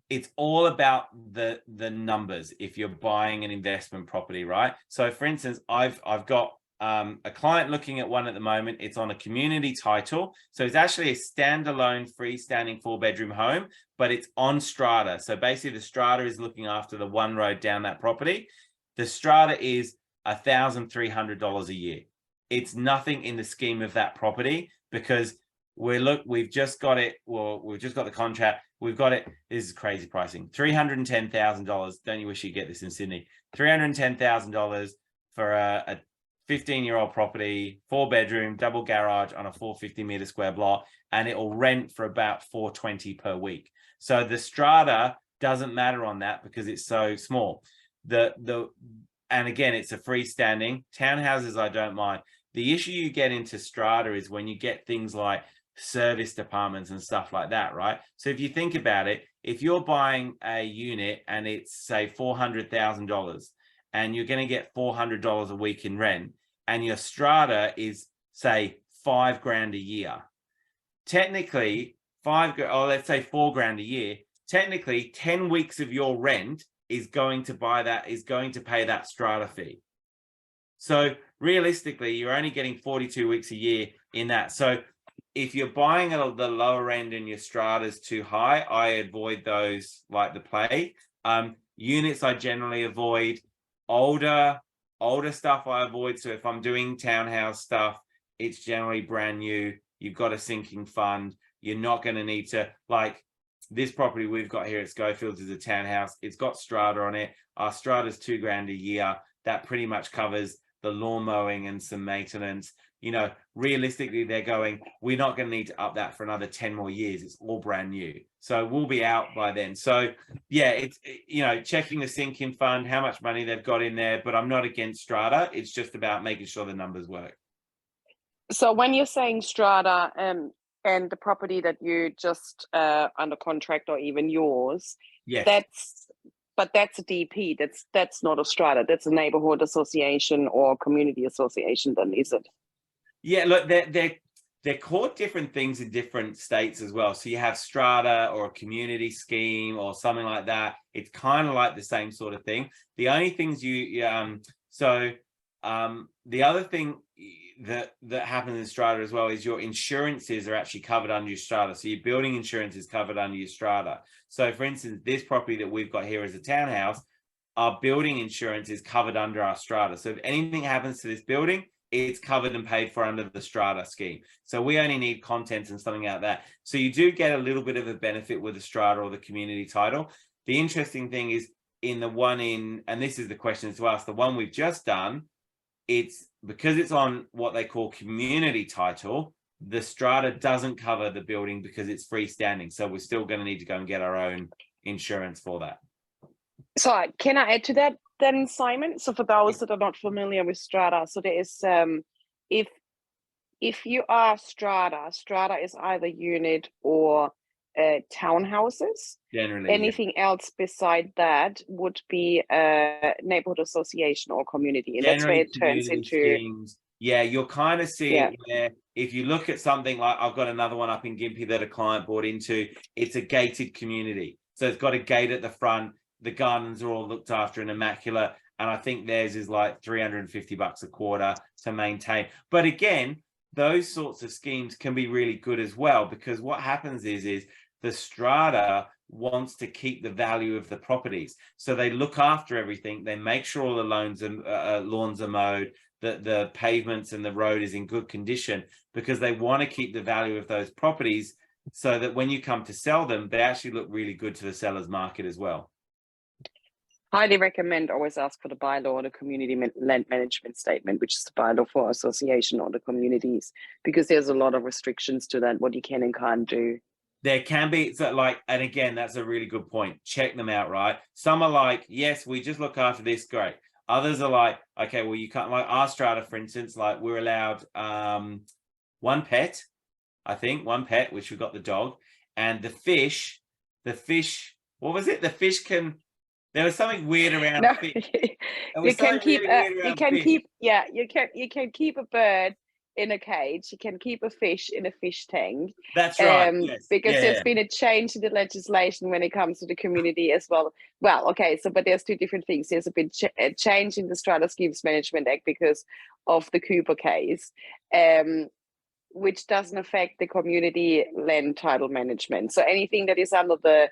It's all about the numbers if you're buying an investment property, right? So for instance, I've got a client looking at one at the moment. It's on a community title. So it's actually a standalone freestanding 4-bedroom home, but it's on strata. So basically the strata is looking after the one road down that property. The strata is $1,300 a year. It's nothing in the scheme of that property because we've just got it. Well, we've just got the contract. We've got it. This is crazy pricing. $310,000. Don't you wish you get this in Sydney? $310,000 for a 15-year-old property, 4-bedroom, double garage on a 450-meter square block, and it will rent for about $420 per week. So the strata doesn't matter on that because it's so small. And again, it's a freestanding. Townhouses, I don't mind. The issue you get into strata is when you get things like service departments and stuff like that, right? So if you think about it, if you're buying a unit and it's say $400,000 and you're going to get $400 a week in rent and your strata is say $5,000 a year, technically let's say $4,000 a year, technically 10 weeks of your rent is going to pay that strata fee. So realistically, you're only getting 42 weeks a year in that. So if you're buying at the lower end and your strata is too high, I avoid those like the plague. Units I generally avoid. Older stuff I avoid. So if I'm doing townhouse stuff, it's generally brand new. You've got a sinking fund. You're not going to need to, like this property we've got here at Schofields is a townhouse. It's got strata on it. Our strata's $2,000 a year. That pretty much covers the lawn mowing and some maintenance. You know, realistically, they're going, we're not going to need to up that for another 10 more years. It's all brand new. So we'll be out by then. So yeah, it's, you know, checking the sinking fund, how much money they've got in there, but I'm not against strata. It's just about making sure the numbers work. So when you're saying strata and the property that you just under contract or even yours, yes, that's a DP. That's not a strata. That's a neighborhood association or community association. Then is it? Yeah, look, they're called different things in different states as well. So you have strata or a community scheme or something like that. It's kind of like the same sort of thing. The only things the other thing that happens in strata as well is your insurances are actually covered under your strata. So your building insurance is covered under your strata. So for instance, this property that we've got here is a townhouse. Our building insurance is covered under our strata. So if anything happens to this building, it's covered and paid for under the strata scheme. So we only need contents and something like that. So you do get a little bit of a benefit with the strata or the community title. The interesting thing is in the one and this is the question to ask, the one we've just done, it's because it's on what they call community title, the strata doesn't cover the building because it's freestanding. So we're still going to need to go and get our own insurance for that. So can I add to that then, Simon? So for those that are not familiar with strata, so there is if you are strata is either unit or townhouses. Generally, yeah. Anything else beside that would be a neighborhood association or community, and that's where Generally it turns community into. schemes. Yeah, you'll kind of see it where if you look at something like, I've got another one up in Gympie that a client bought into, it's a gated community. So it's got a gate at the front. The gardens are all looked after and immaculate. And I think theirs is like $350 a quarter to maintain. But again, those sorts of schemes can be really good as well, because what happens is the strata wants to keep the value of the properties. So they look after everything. They make sure all the lawns are mowed, that the pavements and the road is in good condition, because they want to keep the value of those properties so that when you come to sell them, they actually look really good to the seller's market as well. Highly recommend always ask for the bylaw or the community land management statement, which is the bylaw for association or the communities, because there's a lot of restrictions to that, what you can and can't do. There can be, so like, and again, that's a really good point. Check them out, right? Some are like, yes, we just look after this, great. Others are like, okay, well, you can't, like our strata, for instance, like we're allowed one pet, I think, one pet, which we've got the dog, and the fish, what was it? The fish can, there was something weird around fish. You can keep you can keep a bird in a cage. You can keep a fish in a fish tank. That's right. Yes. Because there's been a change in the legislation when it comes to the community as well. Well, okay, so but there's two different things. There's a change in the Strata Schemes Management Act because of the Cooper case, which doesn't affect the community land title management. So anything that is under the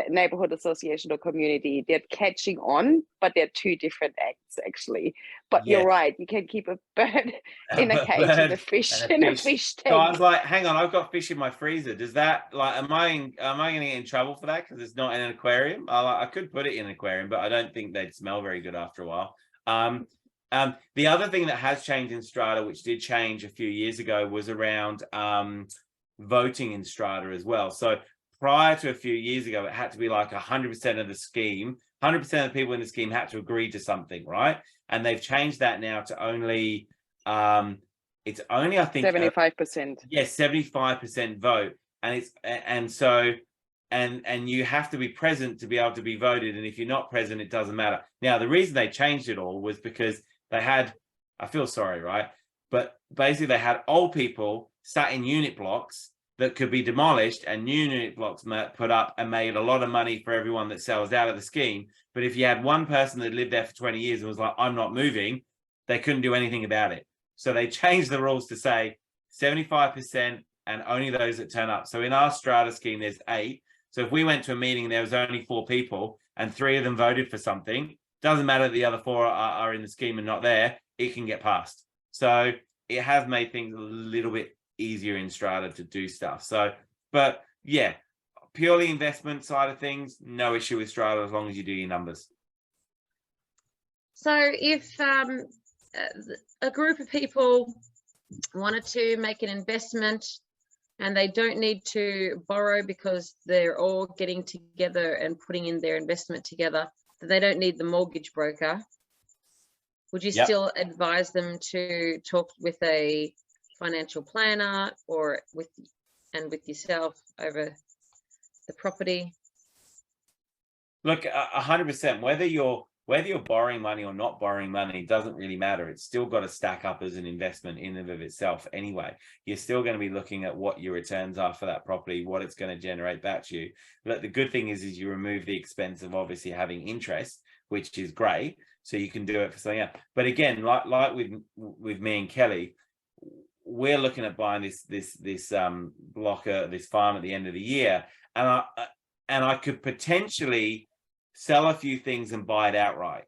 neighborhood association or community, they're catching on, but they're two different acts actually. But you're right, you can keep a bird in a cage and a fish in a fish tank. So I was like, hang on, I've got fish in my freezer. Does that, like, am I going to get in trouble for that because it's not in an aquarium? I could put it in an aquarium, but I don't think they'd smell very good after a while. The other thing that has changed in Strata, which did change a few years ago, was around voting in Strata as well. So prior to a few years ago, it had to be like 100% of the scheme, 100% of the people in the scheme had to agree to something, right? And they've changed that now to only, it's only, I think, 75%. Yes, 75% vote. And so you have to be present to be able to be voted. And if you're not present, it doesn't matter. Now, the reason they changed it all was because they had, I feel sorry, right? But basically they had old people sat in unit blocks that could be demolished and new unit blocks put up and made a lot of money for everyone that sells out of the scheme. But if you had one person that lived there for 20 years and was like, I'm not moving, they couldn't do anything about it. So they changed the rules to say 75% and only those that turn up. So in our strata scheme, there's 8. So if we went to a meeting and there was only 4 people and 3 of them voted for something, doesn't matter that the other 4 are in the scheme and not there, it can get passed. So it has made things a little bit easier in strata to do stuff. So, but yeah, purely investment side of things, no issue with strata as long as you do your numbers. So if a group of people wanted to make an investment and they don't need to borrow because they're all getting together and putting in their investment together, that they don't need the mortgage broker, would you still advise them to talk with a financial planner or with yourself over the property? Look, 100%, whether you're borrowing money or not borrowing money doesn't really matter. It's still got to stack up as an investment in and of itself anyway. You're still going to be looking at what your returns are for that property, what it's going to generate back to you. But the good thing is you remove the expense of obviously having interest, which is great. So you can do it for something else. But again, like with me and Kelly, we're looking at buying this blocker, this farm at the end of the year, and I could potentially sell a few things and buy it outright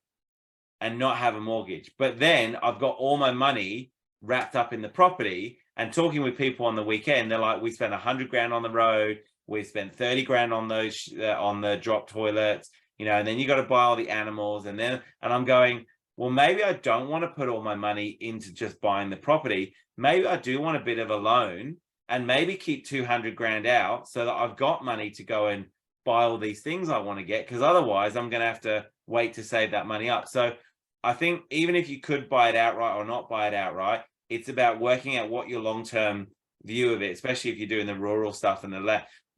and not have a mortgage. But then I've got all my money wrapped up in the property, and talking with people on the weekend, they're like, we spent 100 grand on the road, we spent 30 grand on those on the drop toilets, you know, and then you got to buy all the animals, and I'm going, well, maybe I don't want to put all my money into just buying the property. Maybe I do want a bit of a loan and maybe keep 200 grand out so that I've got money to go and buy all these things I want to get, because otherwise I'm going to have to wait to save that money up. So I think even if you could buy it outright or not buy it outright, it's about working out what your long-term view of it, especially if you're doing the rural stuff and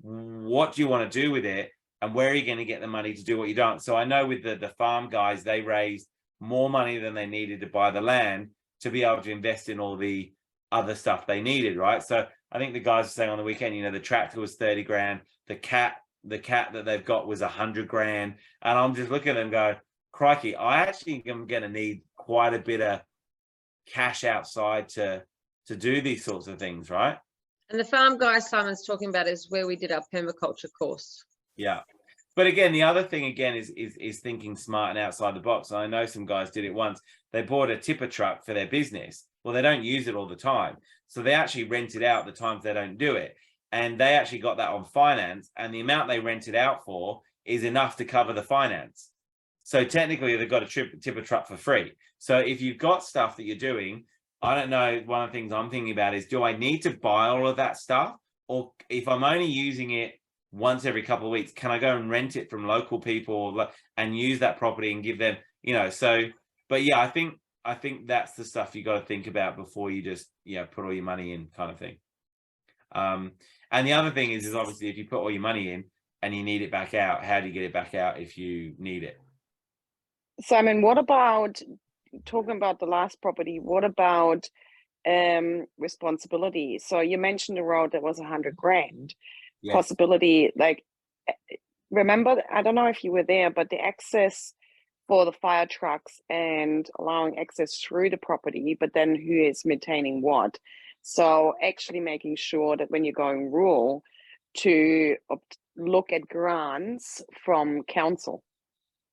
what do you want to do with it, and where are you going to get the money to do what you don't? So I know with the farm guys, they raised more money than they needed to buy the land to be able to invest in all the other stuff they needed, right? So I think the guys were saying on the weekend, you know, the tractor was 30 grand, the cat that they've got was 100 grand, and I'm just looking at them go, crikey, I actually am going to need quite a bit of cash outside to do these sorts of things, right? And the farm guy Simon's talking about is where we did our permaculture course. Yeah. But again, the other thing again is thinking smart and outside the box. I know some guys did it once. They bought a tipper truck for their business. Well, they don't use it all the time. So they actually rent it out the times they don't do it. And they actually got that on finance. And the amount they rent it out for is enough to cover the finance. So technically they've got a tipper truck for free. So if you've got stuff that you're doing, I don't know, one of the things I'm thinking about is, do I need to buy all of that stuff? Or if I'm only using it once every couple of weeks, can I go and rent it from local people and use that property and give them, you know, so, but yeah, I think that's the stuff you got to think about before you just, you know, put all your money in, kind of thing. And the other thing is obviously if you put all your money in and you need it back out, how do you get it back out if you need it? Simon, what about talking about the last property? What about responsibility? So you mentioned a road that was 100 grand. Yes. Possibility, like, remember, I don't know if you were there, but the access for the fire trucks and allowing access through the property, but then who is maintaining what? So actually making sure that when you're going rural, to look at grants from council.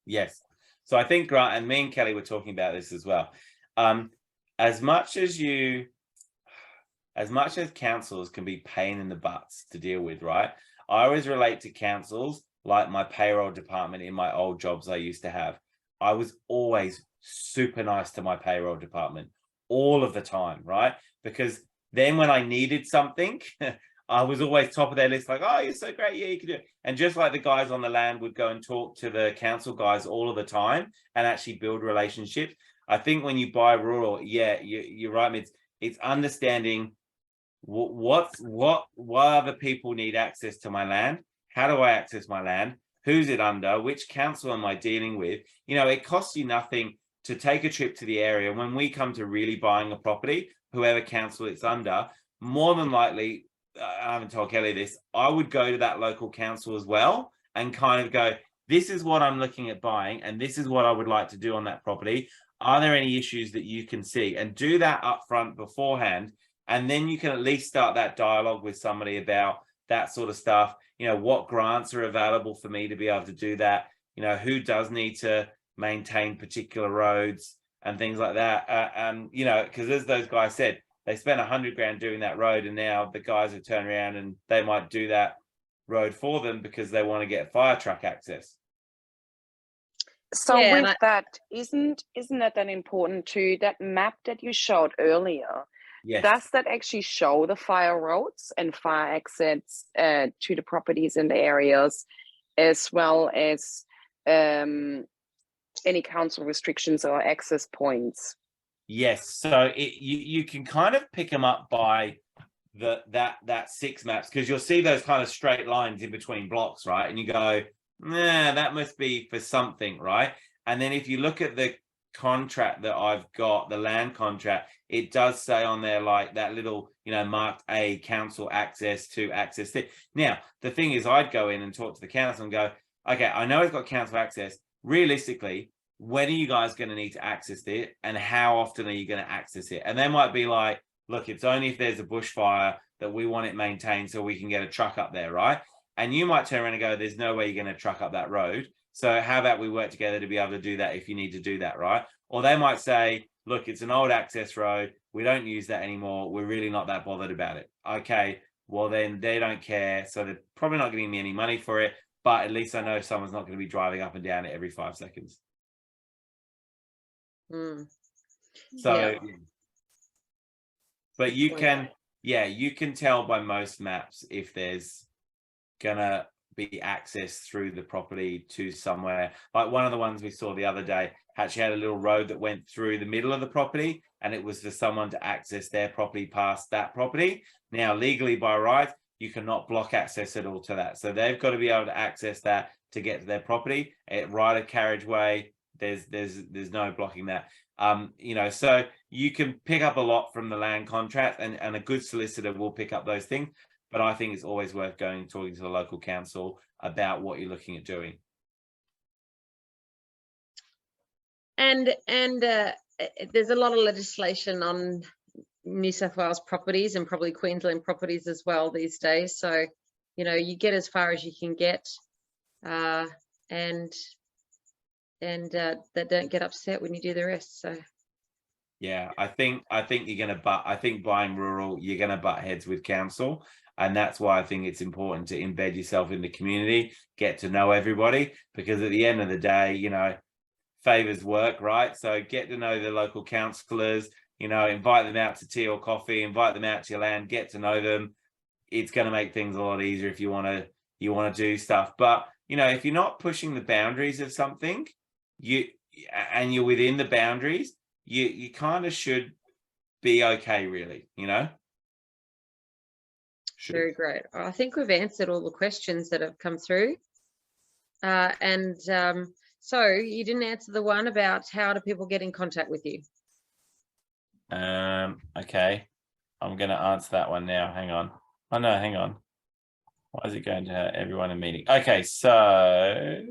Yes. So I think Grant and me and Kelly were talking about this as well. As much as councils can be pain in the butts to deal with, right? I always relate to councils like my payroll department in my old jobs I used to have. I was always super nice to my payroll department all of the time, right? Because then when I needed something, I was always top of their list, like, oh, you're so great, yeah, you can do it. And just like the guys on the land would go and talk to the council guys all of the time and actually build relationships. I think when you buy rural, yeah, you're right. It's understanding what other people need access to my land. How do I access my land? Who's it under? Which council am I dealing with? You know, it costs you nothing to take a trip to the area. When we come to really buying a property, whoever council it's under, more than likely, I haven't told Kelly this, I would go to that local council as well and kind of go, this is what I'm looking at buying and this is what I would like to do on that property. Are there any issues that you can see? And do that up front beforehand. And then you can at least start that dialogue with somebody about that sort of stuff. You know, what grants are available for me to be able to do that? You know, who does need to maintain particular roads and things like that? You know, because as those guys said, they spent 100 grand doing that road, and now the guys have turned around and they might do that road for them because they want to get fire truck access. So yeah, with that, isn't that then important too? That map that you showed earlier, yes. Does that actually show the fire roads and fire exits to the properties in the areas, as well as any council restrictions or access points? Yes, so you can kind of pick them up by that 6 maps, because you'll see those kind of straight lines in between blocks, right? And you go, nah, that must be for something, right? And then if you look at the contract that I've got, the land contract, it does say on there like that little, you know, marked A, council access to access it. Now, the thing is, I'd go in and talk to the council and go, okay, I know it's got council access. Realistically, when are you guys going to need to access it, and how often are you going to access it? And they might be like, look, it's only if there's a bushfire that we want it maintained so we can get a truck up there, right? And you might turn around and go, there's no way you're going to truck up that road. So how about we work together to be able to do that if you need to do that, right? Or they might say, look, it's an old access road. We don't use that anymore. We're really not that bothered about it. Okay, well then they don't care. So they're probably not giving me any money for it, but at least I know someone's not going to be driving up and down it every 5 seconds. So, yeah. But you can, yeah, you can tell by most maps if there's gonna be access through the property to somewhere. Like one of the ones we saw the other day actually had a little road that went through the middle of the property, and it was for someone to access their property past that property. Now, legally by right, you cannot block access at all to that. So they've got to be able to access that to get to their property. Right a carriageway, there's no blocking that. You know, so you can pick up a lot from the land contract, and a good solicitor will pick up those things. But I think it's always worth going and talking to the local council about what you're looking at doing. And there's a lot of legislation on New South Wales properties and probably Queensland properties as well these days. So, you know, you get as far as you can get, and that don't get upset when you do the rest. So. Yeah, I think you're gonna I think buying rural, you're gonna butt heads with council. And that's why I think it's important to embed yourself in the community, get to know everybody, because at the end of the day, you know, favors work, right? So get to know the local councillors, you know, invite them out to tea or coffee, invite them out to your land, get to know them. It's going to make things a lot easier if you want to do stuff. But, you know, if you're not pushing the boundaries of something, and you're within the boundaries, you kind of should be okay, really, you know? Very great. I think we've answered all the questions that have come through. So you didn't answer the one about how do people get in contact with you? Okay. I'm going to answer that one now. Hang on. Oh, no, hang on. Why is it going to everyone in meeting? Okay, so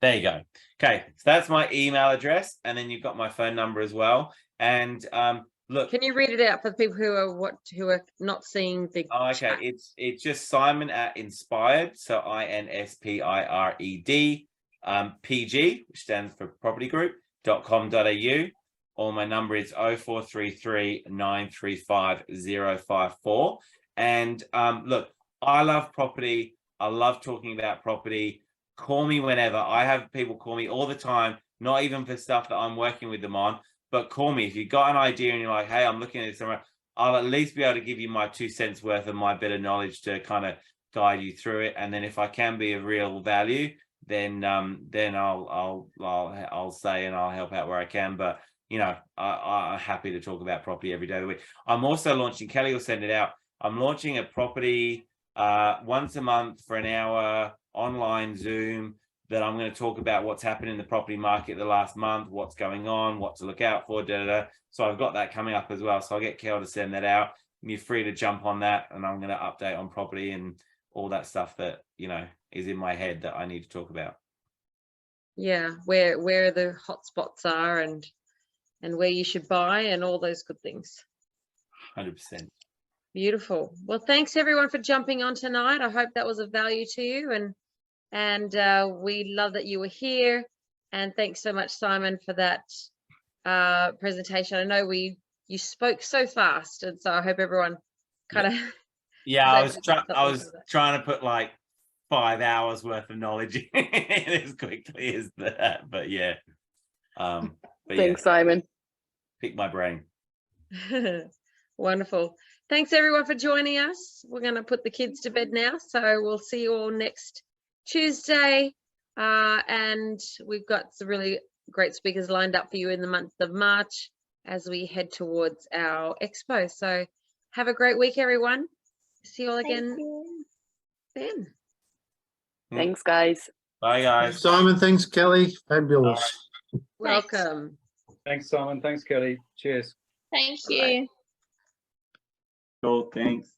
there you go. Okay, so that's my email address, and then you've got my phone number as well. And look, can you read it out for the people who are not seeing the okay chat? It's just Simon@Inspired, so INSPIRED PG, which stands for property group.com.au, or my number is 0433 935 054. And look, I love property. I love talking about property. Call me whenever. I have people call me all the time, not even for stuff that I'm working with them on, but call me if you've got an idea and you're like, hey, I'm looking at this somewhere. I'll at least be able to give you my 2 cents worth of my bit of knowledge to kind of guide you through it. And then if I can be of real value, then I'll say and I'll help out where I can. But you know, I'm happy to talk about property every day of the week. I'm also launching, Kelly will send it out, I'm launching a property once a month for an hour online Zoom that I'm going to talk about what's happened in the property market the last month, what's going on, what to look out for, So I've got that coming up as well. So I'll get Kel to send that out. You're free to jump on that, and I'm going to update on property and all that stuff that, you know, is in my head that I need to talk about. Yeah, where the hot spots are and where you should buy and all those good things. 100%. Beautiful. Well, thanks everyone for jumping on tonight. I hope that was of value to you, and we love that you were here. And thanks so much, Simon, for that presentation. I know you spoke so fast, and so I hope everyone kind of I was trying to put like 5 hours worth of knowledge in as quickly as that, but yeah. Thanks, Simon. Pick my brain. Wonderful. Thanks everyone for joining us. We're going to put the kids to bed now, so we'll see you all next Tuesday. And we've got some really great speakers lined up for you in the month of March as we head towards our expo. So have a great week, everyone. See you all again then. Thanks, guys. Bye, guys. Thanks, Simon. Thanks, Kelly. Fabulous. Welcome. Thanks, Simon. Thanks, Kelly. Cheers. Thank you. Cool, thanks.